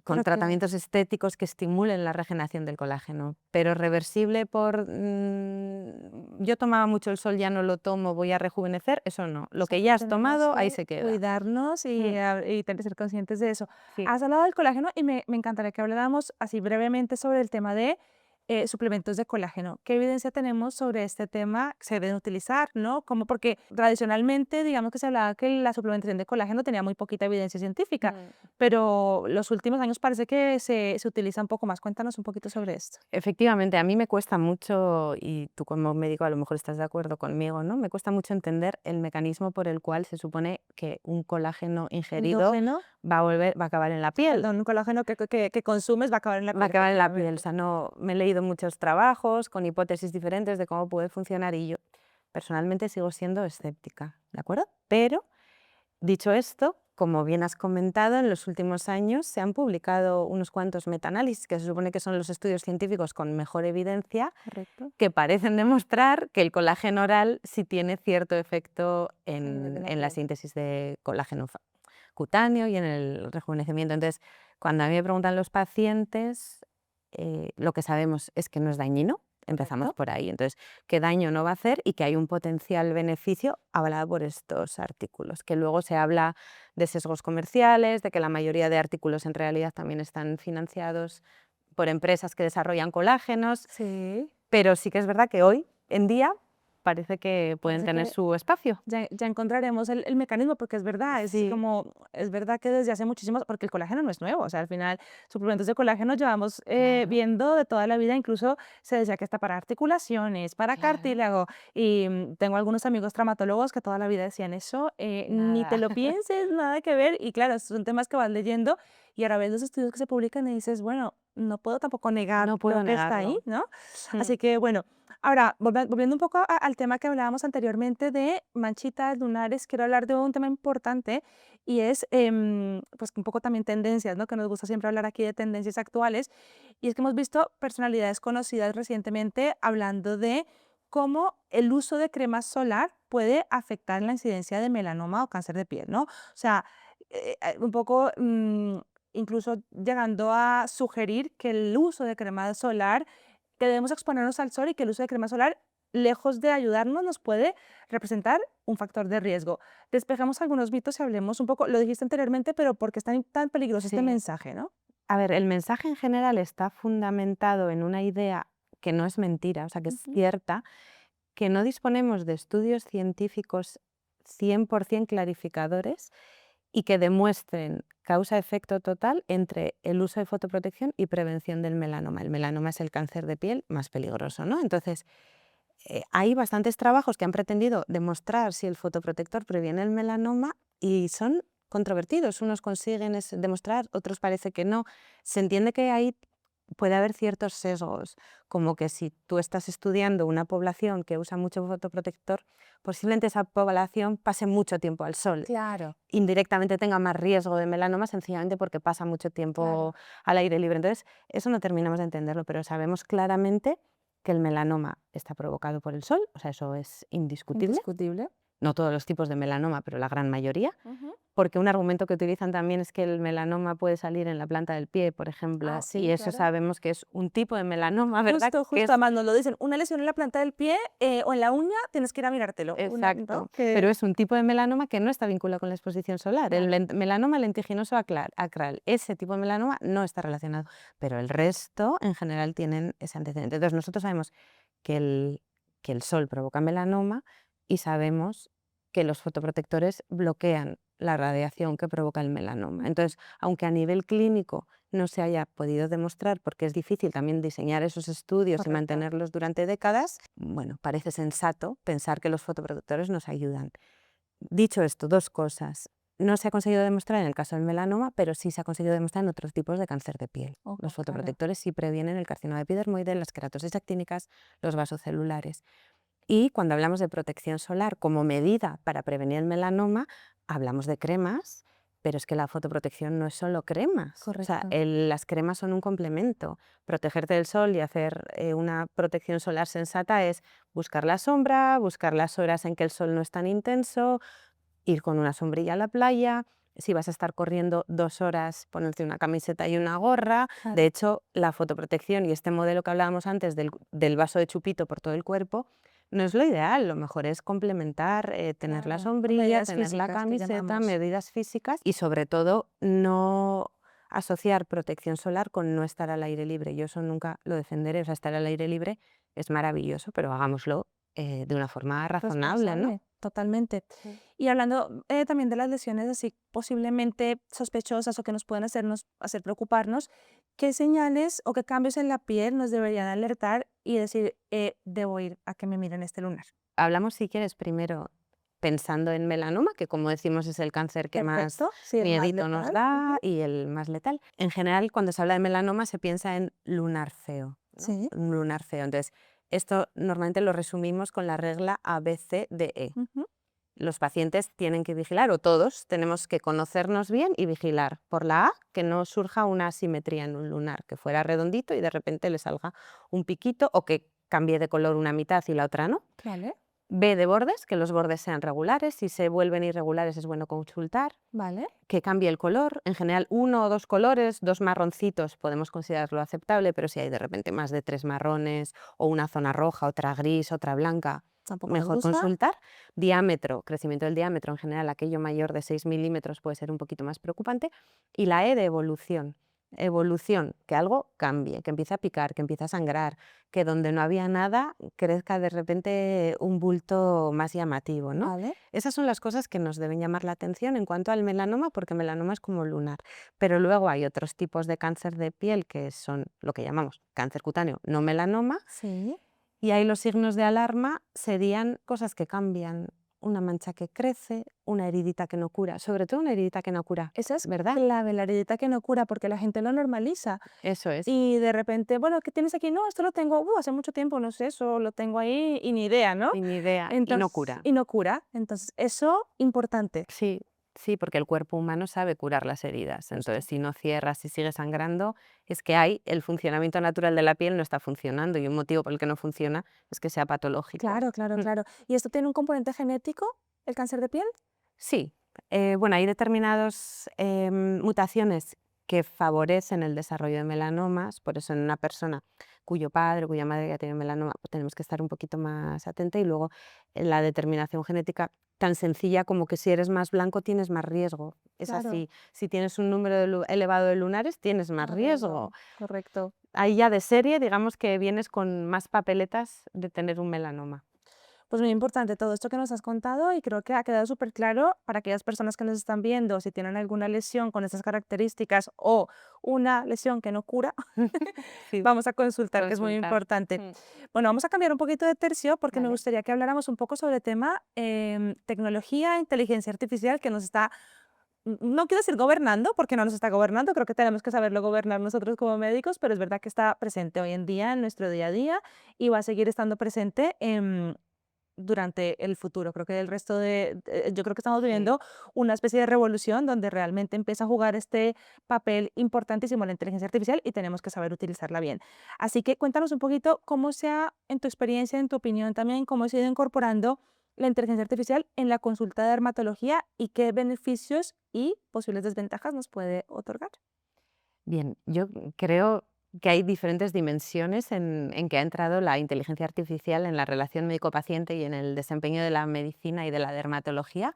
[SPEAKER 2] con
[SPEAKER 1] Pero que
[SPEAKER 2] tratamientos estéticos que estimulen la regeneración del colágeno, pero reversible por yo tomaba mucho el sol, ya no lo tomo, voy a rejuvenecer, eso no.
[SPEAKER 1] o
[SPEAKER 2] Lo
[SPEAKER 1] sea
[SPEAKER 2] que
[SPEAKER 1] que
[SPEAKER 2] ya has
[SPEAKER 1] tenemos
[SPEAKER 2] tomado, ahí
[SPEAKER 1] que
[SPEAKER 2] se queda.
[SPEAKER 1] cuidarnos
[SPEAKER 2] Mm,
[SPEAKER 1] y tener que ser conscientes de eso.
[SPEAKER 2] sí.
[SPEAKER 1] Has hablado del colágeno y me encantaría que habláramos así brevemente sobre el tema de suplementos de colágeno. ¿Qué evidencia tenemos sobre este tema? ¿Se deben utilizar, no? Como porque tradicionalmente, digamos que se hablaba que la suplementación de colágeno tenía muy poquita evidencia científica,
[SPEAKER 2] Mm.
[SPEAKER 1] pero los últimos años parece que se utiliza un poco más. Cuéntanos un poquito sobre esto.
[SPEAKER 2] Efectivamente, a mí me cuesta mucho, y tú como médico a lo mejor estás de acuerdo conmigo, ¿no? Me cuesta mucho entender el mecanismo por el cual se supone que un colágeno ingerido
[SPEAKER 1] Endógeno,
[SPEAKER 2] va a acabar en la piel.
[SPEAKER 1] perdón, un colágeno que consumes va a acabar en la
[SPEAKER 2] Va a
[SPEAKER 1] piel,
[SPEAKER 2] acabar en la piel. O
[SPEAKER 1] efectivamente.
[SPEAKER 2] sea, no, me he leído muchos trabajos con hipótesis diferentes de cómo puede funcionar y yo personalmente sigo siendo escéptica, ¿de acuerdo? Pero, dicho esto, como bien has comentado, en los últimos años se han publicado unos cuantos metaanálisis, que se supone que son los estudios científicos con mejor evidencia,
[SPEAKER 1] Correcto.
[SPEAKER 2] que parecen demostrar que el colágeno oral sí tiene cierto efecto
[SPEAKER 1] A nivel de la
[SPEAKER 2] en la
[SPEAKER 1] piel.
[SPEAKER 2] síntesis de colágeno cutáneo y en el rejuvenecimiento. Entonces, cuando a mí me preguntan los pacientes, lo que sabemos es que no es dañino, empezamos
[SPEAKER 1] Correcto.
[SPEAKER 2] por ahí. Entonces, qué daño no va a hacer y que hay un potencial beneficio avalado por estos artículos, que luego se habla de sesgos comerciales, de que la mayoría de artículos en realidad también están financiados por empresas que desarrollan colágenos,
[SPEAKER 1] Sí.
[SPEAKER 2] pero sí que es verdad que hoy en día parece que pueden
[SPEAKER 1] Parece
[SPEAKER 2] tener
[SPEAKER 1] que
[SPEAKER 2] su espacio.
[SPEAKER 1] ya encontraremos el mecanismo, porque es verdad,
[SPEAKER 2] Sí,
[SPEAKER 1] es verdad que desde hace muchísimos, porque el colágeno no es nuevo, o sea, al final, suplementos de colágeno llevamos
[SPEAKER 2] claro,
[SPEAKER 1] viendo de toda la vida, incluso se decía que está para articulaciones, para
[SPEAKER 2] claro,
[SPEAKER 1] cartílago, y tengo algunos amigos traumatólogos que toda la vida decían eso, ni te
[SPEAKER 2] nada.
[SPEAKER 1] lo pienses, nada que ver, y claro, son temas que vas leyendo, y ahora ves los estudios que se publican y dices, bueno, no puedo tampoco negar
[SPEAKER 2] No
[SPEAKER 1] lo
[SPEAKER 2] puedo
[SPEAKER 1] que está ahí,
[SPEAKER 2] negarlo.
[SPEAKER 1] ¿no?
[SPEAKER 2] Mm,
[SPEAKER 1] Así que, bueno, ahora, volviendo un poco al tema que hablábamos anteriormente de manchitas lunares, quiero hablar de un tema importante y es, pues, un poco también tendencias, ¿no? Que nos gusta siempre hablar aquí de tendencias actuales. Y es que hemos visto personalidades conocidas recientemente hablando de cómo el uso de crema solar puede afectar la incidencia de melanoma o cáncer de piel, ¿no? O sea, un poco, incluso llegando a sugerir que el uso de crema solar que debemos exponernos al sol y que el uso de crema solar lejos de ayudarnos, nos puede representar un factor de riesgo. Despejamos algunos mitos y hablemos un poco, lo dijiste anteriormente, pero ¿por qué es tan peligroso este
[SPEAKER 2] Sí.
[SPEAKER 1] mensaje, no?
[SPEAKER 2] A ver, el mensaje en general está fundamentado en una idea que no es mentira, o sea, que es
[SPEAKER 1] Ujú.
[SPEAKER 2] cierta, que no disponemos de estudios científicos 100% clarificadores y que demuestren causa-efecto total entre el uso de fotoprotección y prevención del melanoma. El melanoma es el cáncer de piel más peligroso, ¿no? Entonces, hay bastantes trabajos que han pretendido demostrar si el fotoprotector previene el melanoma y son controvertidos. Unos consiguen demostrar, otros parece que no. Se entiende que ahí puede haber ciertos sesgos, como que si tú estás estudiando una población que usa mucho fotoprotector, posiblemente esa población pase mucho tiempo al sol.
[SPEAKER 1] Claro,
[SPEAKER 2] Indirectamente tenga más riesgo de melanoma sencillamente porque pasa mucho tiempo al aire libre. Entonces, eso no terminamos de entenderlo, pero sabemos claramente que el melanoma está provocado por el sol, o sea, eso es indiscutible.
[SPEAKER 1] indiscutible.
[SPEAKER 2] No todos los tipos de melanoma, pero la gran mayoría.
[SPEAKER 1] Ujú.
[SPEAKER 2] Porque un argumento que utilizan también es que el melanoma puede salir en la planta del pie, por
[SPEAKER 1] Ah,
[SPEAKER 2] ejemplo, y
[SPEAKER 1] sí,
[SPEAKER 2] eso
[SPEAKER 1] claro.
[SPEAKER 2] sabemos que es un tipo de melanoma, ¿verdad?
[SPEAKER 1] Justo,
[SPEAKER 2] Que
[SPEAKER 1] justo,
[SPEAKER 2] es
[SPEAKER 1] además nos lo dicen, una lesión en la planta del pie o en la uña, tienes que ir a mirártelo. ¿No?
[SPEAKER 2] exacto,
[SPEAKER 1] Que,
[SPEAKER 2] pero es un tipo de melanoma que no está vinculado con la exposición solar. El
[SPEAKER 1] claro.
[SPEAKER 2] melanoma lentiginoso acral, ese tipo de melanoma no está relacionado, pero el resto en general tienen ese antecedente. Entonces nosotros sabemos que el sol provoca melanoma y sabemos que los fotoprotectores bloquean la radiación que provoca el melanoma. Entonces, aunque a nivel clínico no se haya podido demostrar, porque es difícil también diseñar esos estudios y
[SPEAKER 1] Correcto.
[SPEAKER 2] mantenerlos durante décadas, bueno, parece sensato pensar que los fotoprotectores nos ayudan. Dicho esto, dos cosas. No se ha conseguido demostrar en el caso del melanoma, pero sí se ha conseguido demostrar en otros tipos de cáncer de piel.
[SPEAKER 1] Oh,
[SPEAKER 2] Los
[SPEAKER 1] claro.
[SPEAKER 2] fotoprotectores sí previenen el carcinoma epidermoide, las queratosis actínicas, los vasocelulares. Y cuando hablamos de protección solar como medida para prevenir el melanoma, hablamos de cremas, pero es que la fotoprotección no es solo cremas. O sea,
[SPEAKER 1] Correcto.
[SPEAKER 2] las cremas son un complemento. Protegerte del sol y hacer una protección solar sensata es buscar la sombra, buscar las horas en que el sol no es tan intenso, ir con una sombrilla a la playa. Si vas a estar corriendo 2 horas, ponerte una camiseta y una gorra.
[SPEAKER 1] Claro.
[SPEAKER 2] De hecho, la fotoprotección y este modelo que hablábamos antes del vaso de chupito por todo el cuerpo, no es lo ideal. Lo mejor es complementar, tener la
[SPEAKER 1] Claro, con
[SPEAKER 2] sombrilla,
[SPEAKER 1] medidas
[SPEAKER 2] tener la
[SPEAKER 1] físicas que
[SPEAKER 2] camiseta,
[SPEAKER 1] llamamos.
[SPEAKER 2] medidas físicas y sobre todo no asociar protección solar con no estar al aire libre. Yo eso nunca lo defenderé. O sea, estar al aire libre es maravilloso, pero hagámoslo de una forma razonable, ¿no?
[SPEAKER 1] Responsable, totalmente.
[SPEAKER 2] Sí.
[SPEAKER 1] Y hablando también de las lesiones así posiblemente sospechosas o que nos pueden hacer preocuparnos, ¿qué señales o qué cambios en la piel nos deberían alertar y decir, debo ir a que me miren este lunar?
[SPEAKER 2] Hablamos, si quieres, primero pensando en melanoma, que como decimos es el cáncer que más
[SPEAKER 1] Perfecto, sí, el más
[SPEAKER 2] miedito nos
[SPEAKER 1] letal.
[SPEAKER 2] da
[SPEAKER 1] Ujú.
[SPEAKER 2] y el más letal. En general, cuando se habla de melanoma se piensa en lunar feo, ¿no?
[SPEAKER 1] Sí.
[SPEAKER 2] Un lunar feo. Entonces, esto normalmente lo resumimos con la regla ABCDE.
[SPEAKER 1] Ujú.
[SPEAKER 2] Los pacientes tienen que vigilar, o todos tenemos que conocernos bien y vigilar. Por la A, que no surja una asimetría en un lunar, que fuera redondito y de repente le salga un piquito o que cambie de color una mitad y la otra no.
[SPEAKER 1] Vale,
[SPEAKER 2] B de bordes, que los bordes sean regulares. Si se vuelven irregulares es bueno consultar.
[SPEAKER 1] vale.
[SPEAKER 2] Que cambie el color. En general, 1 o 2 colores, 2 marroncitos podemos considerarlo aceptable, pero si hay de repente más de 3 marrones o una zona roja, otra gris, otra blanca,
[SPEAKER 1] Tampoco nos
[SPEAKER 2] mejor
[SPEAKER 1] gusta.
[SPEAKER 2] consultar. Diámetro, crecimiento del diámetro en general, aquello mayor de 6 milímetros puede ser un poquito más preocupante. Y la E de evolución. Evolución, que algo cambie, que empiece a picar, que empiece a sangrar, que donde no había nada crezca de repente un bulto más llamativo, ¿no?
[SPEAKER 1] Vale.
[SPEAKER 2] Esas son las cosas que nos deben llamar la atención en cuanto al melanoma, porque melanoma es como lunar. Pero luego hay otros tipos de cáncer de piel que son lo que llamamos cáncer cutáneo, no melanoma,
[SPEAKER 1] Sí.
[SPEAKER 2] y ahí los signos de alarma serían cosas que cambian, una mancha que crece, una heridita que no cura, sobre todo una heridita que no cura,
[SPEAKER 1] Esa es
[SPEAKER 2] ¿verdad?
[SPEAKER 1] clave, la heridita que no cura, porque la gente lo normaliza.
[SPEAKER 2] Eso es.
[SPEAKER 1] Y de repente, bueno, ¿qué tienes aquí? No, esto lo tengo, hace mucho tiempo, no sé, eso lo tengo ahí y ni idea, ¿no?
[SPEAKER 2] Y ni idea, y no
[SPEAKER 1] Entonces,
[SPEAKER 2] cura.
[SPEAKER 1] y no cura. Entonces, eso, importante.
[SPEAKER 2] Sí, sí, porque el cuerpo humano sabe curar las heridas. Entonces,
[SPEAKER 1] Justo.
[SPEAKER 2] si no cierras y sigue sangrando, es que el funcionamiento natural de la piel no está funcionando y un motivo por el que no funciona es que sea patológico.
[SPEAKER 1] Claro, claro,
[SPEAKER 2] Mm,
[SPEAKER 1] claro. ¿Y esto tiene un componente genético, el cáncer de piel?
[SPEAKER 2] Sí, bueno, hay determinadas mutaciones que favorecen el desarrollo de melanomas, por eso en una persona cuyo padre o cuya madre ya tiene melanoma, pues tenemos que estar un poquito más atenta. Y luego la determinación genética tan sencilla como que si eres más blanco tienes más riesgo. Es
[SPEAKER 1] Claro,
[SPEAKER 2] así. Si tienes un número elevado de lunares, tienes más
[SPEAKER 1] más
[SPEAKER 2] riesgo.
[SPEAKER 1] riesgo, correcto.
[SPEAKER 2] Ahí ya de serie, digamos que vienes con más papeletas de tener un melanoma.
[SPEAKER 1] Pues muy importante todo esto que nos has contado y creo que ha quedado súper claro para aquellas personas que nos están viendo, si tienen alguna lesión con estas características o una lesión que no cura,
[SPEAKER 2] Sí,
[SPEAKER 1] vamos a consultar, que es muy
[SPEAKER 2] consultar.
[SPEAKER 1] importante.
[SPEAKER 2] Mm.
[SPEAKER 1] Bueno, vamos a cambiar un poquito de tercio porque me
[SPEAKER 2] Vale.
[SPEAKER 1] gustaría que habláramos un poco sobre el tema tecnología, inteligencia artificial que nos está, no quiero decir gobernando, porque no nos está gobernando, creo que tenemos que saberlo gobernar nosotros como médicos, pero es verdad que está presente hoy en día en nuestro día a día y va a seguir estando presente durante el futuro. Creo que el resto yo creo que estamos
[SPEAKER 2] Sí.
[SPEAKER 1] viviendo una especie de revolución donde realmente empieza a jugar este papel importantísimo la inteligencia artificial y tenemos que saber utilizarla bien. Así que cuéntanos un poquito cómo se ha, en tu experiencia, en tu opinión también, cómo se ha ido incorporando la inteligencia artificial en la consulta de dermatología y qué beneficios y posibles desventajas nos puede otorgar.
[SPEAKER 2] Bien, yo creo que hay diferentes dimensiones en que ha entrado la inteligencia artificial en la relación médico-paciente y en el desempeño de la medicina y de la dermatología,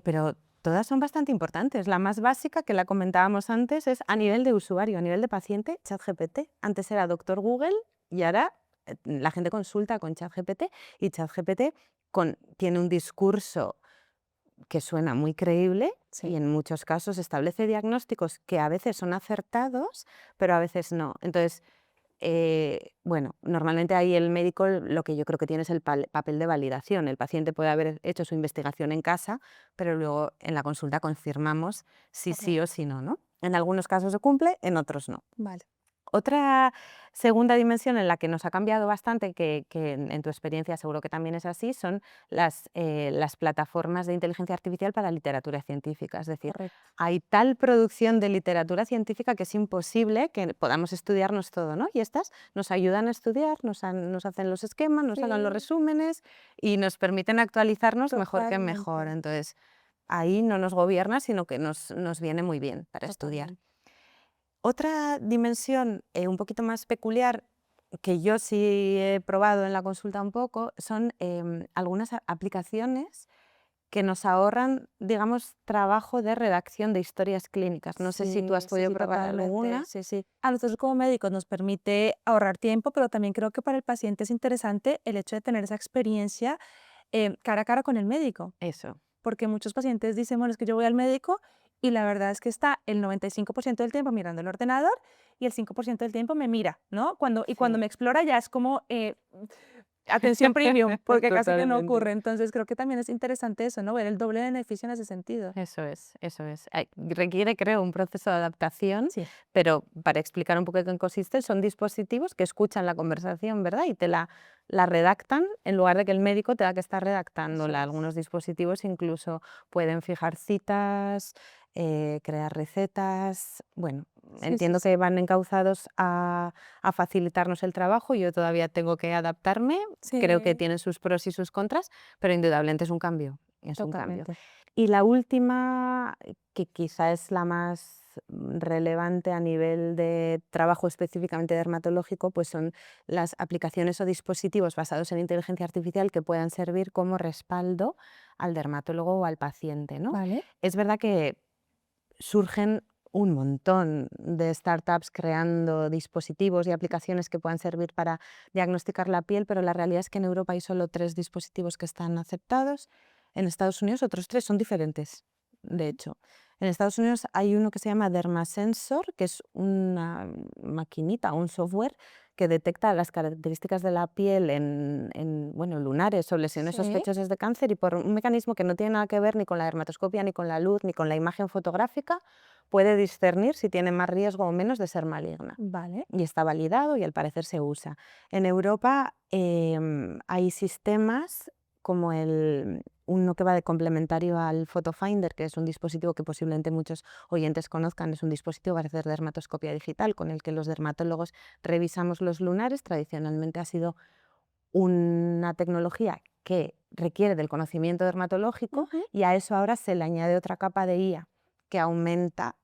[SPEAKER 2] pero todas son bastante importantes. La más básica, que la comentábamos antes, es a nivel de usuario, a nivel de paciente, ChatGPT. Antes era doctor Google y ahora la gente consulta con ChatGPT y ChatGPT tiene un discurso que suena muy creíble y
[SPEAKER 1] Sí,
[SPEAKER 2] en muchos casos establece diagnósticos que a veces son acertados, pero a veces no. Entonces, bueno, normalmente ahí el médico lo que yo creo que tiene es el papel de validación. El paciente puede haber hecho su investigación en casa, pero luego en la consulta confirmamos si sí o
[SPEAKER 1] correcto.
[SPEAKER 2] si no, ¿no? En algunos casos se cumple, en otros no.
[SPEAKER 1] Vale.
[SPEAKER 2] Otra segunda dimensión en la que nos ha cambiado bastante, que en tu experiencia seguro que también es así, son las plataformas de inteligencia artificial para literatura científica. Es decir,
[SPEAKER 1] Correcto.
[SPEAKER 2] hay tal producción de literatura científica que es imposible que podamos estudiarnos todo, ¿no? Y estas nos ayudan a estudiar, nos hacen los esquemas, nos hagan los
[SPEAKER 1] Sí,
[SPEAKER 2] resúmenes y nos permiten actualizarnos mejor que mejor.
[SPEAKER 1] totalmente,
[SPEAKER 2] Entonces, ahí no nos gobierna, sino que nos viene muy bien para estudiar.
[SPEAKER 1] totalmente.
[SPEAKER 2] Otra dimensión, un poquito más peculiar, que yo sí he probado en la consulta un poco, son, algunas aplicaciones que nos ahorran, digamos, trabajo de redacción de historias clínicas. No sé si tú
[SPEAKER 1] Sí,
[SPEAKER 2] has
[SPEAKER 1] sí,
[SPEAKER 2] podido
[SPEAKER 1] sí,
[SPEAKER 2] probar
[SPEAKER 1] totalmente.
[SPEAKER 2] alguna.
[SPEAKER 1] Sí, sí. A nosotros como médicos nos permite ahorrar tiempo, pero también creo que para el paciente es interesante el hecho de tener esa experiencia cara a cara con el médico,
[SPEAKER 2] Eso,
[SPEAKER 1] porque muchos pacientes dicen, bueno, es que yo voy al médico y la verdad es que está el 95% del tiempo mirando el ordenador y el 5% del tiempo me mira, ¿no? Y cuando
[SPEAKER 2] sí.
[SPEAKER 1] me explora ya es como atención premium, porque casi que no
[SPEAKER 2] Totalmente.
[SPEAKER 1] ocurre. Entonces creo que también es interesante eso, ¿no? Ver el doble beneficio en ese sentido.
[SPEAKER 2] Eso es, eso es. Requiere, creo, un proceso de adaptación,
[SPEAKER 1] Sí,
[SPEAKER 2] pero para explicar un poco en qué consiste, son dispositivos que escuchan la conversación, ¿verdad? Y la redactan en lugar de que el médico tenga que estar
[SPEAKER 1] eso
[SPEAKER 2] redactándola.
[SPEAKER 1] es.
[SPEAKER 2] Algunos dispositivos incluso pueden fijar citas, crear recetas. Bueno,
[SPEAKER 1] Sí, sí,
[SPEAKER 2] entiendo
[SPEAKER 1] sí.
[SPEAKER 2] que van encauzados a facilitarnos el trabajo. Yo todavía tengo que adaptarme. Creo que
[SPEAKER 1] Sí,
[SPEAKER 2] tiene sus pros y sus contras, pero indudablemente es un cambio. Es un cambio.
[SPEAKER 1] totalmente.
[SPEAKER 2] Y la última, que quizá es la más relevante a nivel de trabajo específicamente dermatológico, pues son las aplicaciones o dispositivos basados en inteligencia artificial que puedan servir como respaldo al dermatólogo o al paciente, ¿no?
[SPEAKER 1] Vale.
[SPEAKER 2] Es verdad que surgen un montón de startups creando dispositivos y aplicaciones que puedan servir para diagnosticar la piel, pero la realidad es que en Europa hay solo 3 dispositivos que están aceptados. En Estados Unidos otros 3 son diferentes, de
[SPEAKER 1] Vale.
[SPEAKER 2] hecho. En Estados Unidos hay uno que se llama Dermasensor, que es una maquinita, un software que detecta las características de la piel bueno, lunares o lesiones
[SPEAKER 1] Sí,
[SPEAKER 2] sospechosas de cáncer y por un mecanismo que no tiene nada que ver ni con la dermatoscopia, ni con la luz, ni con la imagen fotográfica, puede discernir si tiene más riesgo o menos de ser maligna.
[SPEAKER 1] vale.
[SPEAKER 2] Y está validado y al parecer se usa. En Europa hay sistemas como uno que va de complementario al PhotoFinder, que es un dispositivo que posiblemente muchos oyentes conozcan, es un dispositivo para hacer dermatoscopia digital con el que los dermatólogos revisamos los lunares. Tradicionalmente ha sido una tecnología que requiere del conocimiento dermatológico
[SPEAKER 1] Ujú.
[SPEAKER 2] y a eso ahora se le añade otra capa de IA que aumenta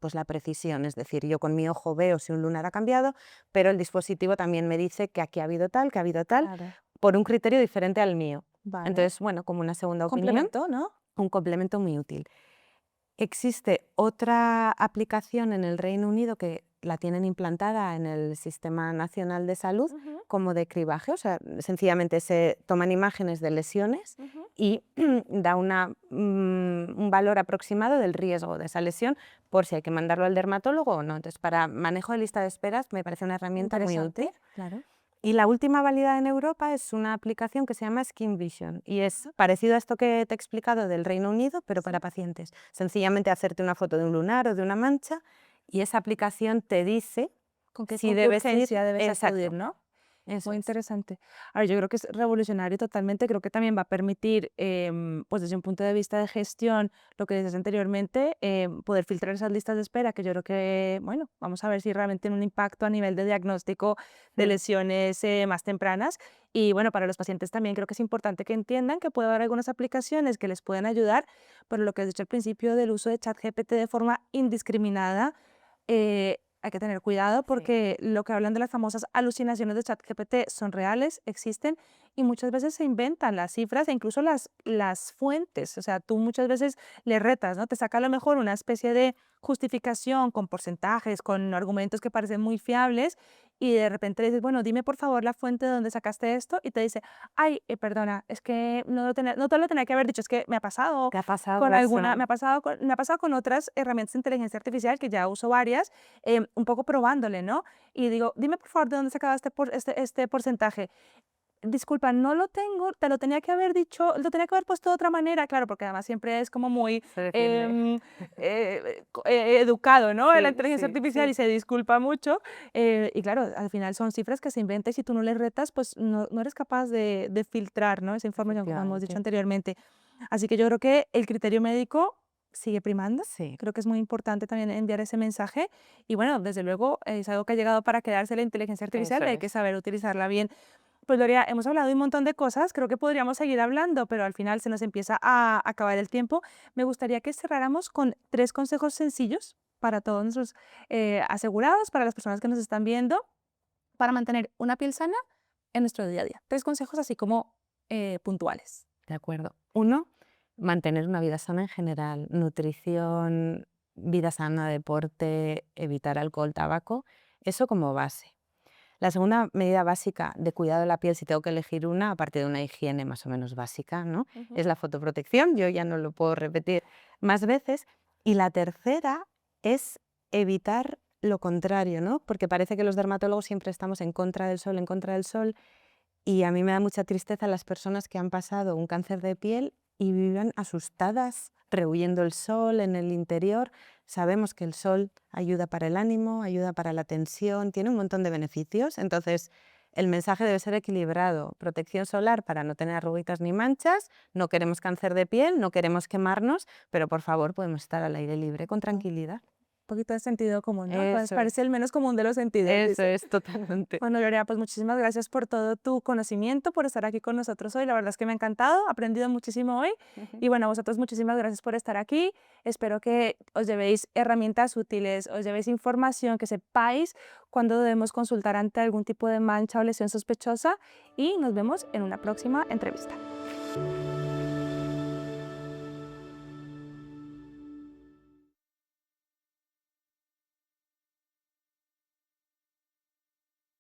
[SPEAKER 2] pues la precisión. Es decir, yo con mi ojo veo si un lunar ha cambiado, pero el dispositivo también me dice que aquí ha habido tal, que ha habido tal,
[SPEAKER 1] Claro.
[SPEAKER 2] por un criterio diferente al mío.
[SPEAKER 1] Vale.
[SPEAKER 2] Entonces, bueno, como una segunda opinión,
[SPEAKER 1] Complemento, ¿no?
[SPEAKER 2] un complemento muy útil. Existe otra aplicación en el Reino Unido que la tienen implantada en el Sistema Nacional de Salud como de cribaje, o sea, sencillamente se toman imágenes de lesiones y da un valor aproximado del riesgo de esa lesión por si hay que mandarlo al dermatólogo o no. Entonces, para manejo de lista de esperas me parece una herramienta muy útil.
[SPEAKER 1] Claro.
[SPEAKER 2] Y la última validada en Europa es una aplicación que se llama Skin Vision y es parecido a esto que te he explicado del Reino Unido, pero para pacientes. Sencillamente hacerte una foto de un lunar o de una mancha y esa aplicación te dice
[SPEAKER 1] ¿Con qué
[SPEAKER 2] si debes ir.
[SPEAKER 1] urgencia debes
[SPEAKER 2] Exacto,
[SPEAKER 1] acudir, no?
[SPEAKER 2] eso
[SPEAKER 1] Muy
[SPEAKER 2] es.
[SPEAKER 1] interesante. Ahora, yo creo que es revolucionario totalmente. Creo que también va a permitir, pues desde un punto de vista de gestión, lo que decías anteriormente, poder filtrar esas listas de espera, que yo creo que, bueno, vamos a ver si realmente tiene un impacto a nivel de diagnóstico de lesiones más tempranas. Y bueno, para los pacientes también creo que es importante que entiendan que puede haber algunas aplicaciones que les pueden ayudar, pero lo que has dicho al principio del uso de ChatGPT de forma indiscriminada, hay que tener cuidado porque lo que hablan de las famosas alucinaciones de ChatGPT son reales, existen y muchas veces se inventan las cifras e incluso las fuentes. O sea, tú muchas veces le retas, ¿no? Te saca a lo mejor una especie de justificación con porcentajes, con argumentos que parecen muy fiables y de repente le dices, bueno, dime por favor la fuente de donde sacaste esto y te dice, ay, perdona, es que no te lo tenía que haber dicho, es que me ha pasado
[SPEAKER 2] ¿Qué ha pasado
[SPEAKER 1] con alguna,
[SPEAKER 2] eso?
[SPEAKER 1] me ha pasado con otras herramientas de inteligencia artificial que ya uso varias, un poco probándole, ¿no? Y digo, dime por favor de dónde sacaba este porcentaje. Disculpa, no lo tengo, te lo tenía que haber dicho, lo tenía que haber puesto de otra manera, claro, porque además siempre es como muy
[SPEAKER 2] Se defiende.
[SPEAKER 1] educado, ¿no? En la
[SPEAKER 2] Sí,
[SPEAKER 1] inteligencia
[SPEAKER 2] sí,
[SPEAKER 1] artificial y
[SPEAKER 2] sí.
[SPEAKER 1] se disculpa mucho. Y claro, al final son cifras que se inventan y si tú no les retas, pues no eres capaz de filtrar, ¿no? Esa información, como hemos dicho
[SPEAKER 2] Efectivamente.
[SPEAKER 1] anteriormente. Así que yo creo que el criterio médico sigue primando.
[SPEAKER 2] Sí,
[SPEAKER 1] Creo que es muy importante también enviar ese mensaje. Y bueno, desde luego es algo que ha llegado para quedarse la inteligencia artificial
[SPEAKER 2] eso
[SPEAKER 1] y hay que
[SPEAKER 2] es.
[SPEAKER 1] saber utilizarla bien. Pues Gloria, hemos hablado de un montón de cosas, creo que podríamos seguir hablando, pero al final se nos empieza a acabar el tiempo. Me gustaría que cerráramos con 3 consejos sencillos para todos nuestros asegurados, para las personas que nos están viendo, para mantener una piel sana en nuestro día a día. 3 consejos así como puntuales.
[SPEAKER 2] De acuerdo. Uno, mantener una vida sana en general, nutrición, vida sana, deporte, evitar alcohol, tabaco, eso como base. La segunda medida básica de cuidado de la piel, si tengo que elegir una, aparte de una higiene más o menos básica, ¿no? Es la fotoprotección, yo ya no lo puedo repetir más veces. Y la tercera es evitar lo contrario, ¿no? Porque parece que los dermatólogos siempre estamos en contra del sol, en contra del sol, y a mí me da mucha tristeza las personas que han pasado un cáncer de piel y viven asustadas, rehuyendo el sol en el interior. Sabemos que el sol ayuda para el ánimo, ayuda para la tensión, tiene un montón de beneficios. Entonces, el mensaje debe ser equilibrado. Protección solar para no tener arruguitas ni manchas, no queremos cáncer de piel, no queremos quemarnos, pero por favor podemos estar al aire libre con tranquilidad.
[SPEAKER 1] Un poquito de sentido común, ¿no? Pues
[SPEAKER 2] Eso
[SPEAKER 1] parece
[SPEAKER 2] es,
[SPEAKER 1] el menos común de los sentidos,
[SPEAKER 2] eso
[SPEAKER 1] dice.
[SPEAKER 2] es totalmente.
[SPEAKER 1] Bueno, Gloria, pues muchísimas gracias por todo tu conocimiento, por estar aquí con nosotros hoy. La verdad es que me ha encantado, he aprendido muchísimo hoy. Y bueno, a vosotros muchísimas gracias por estar aquí. Espero que os llevéis herramientas útiles, os llevéis información, que sepáis cuándo debemos consultar ante algún tipo de mancha o lesión sospechosa. Y nos vemos en una próxima entrevista.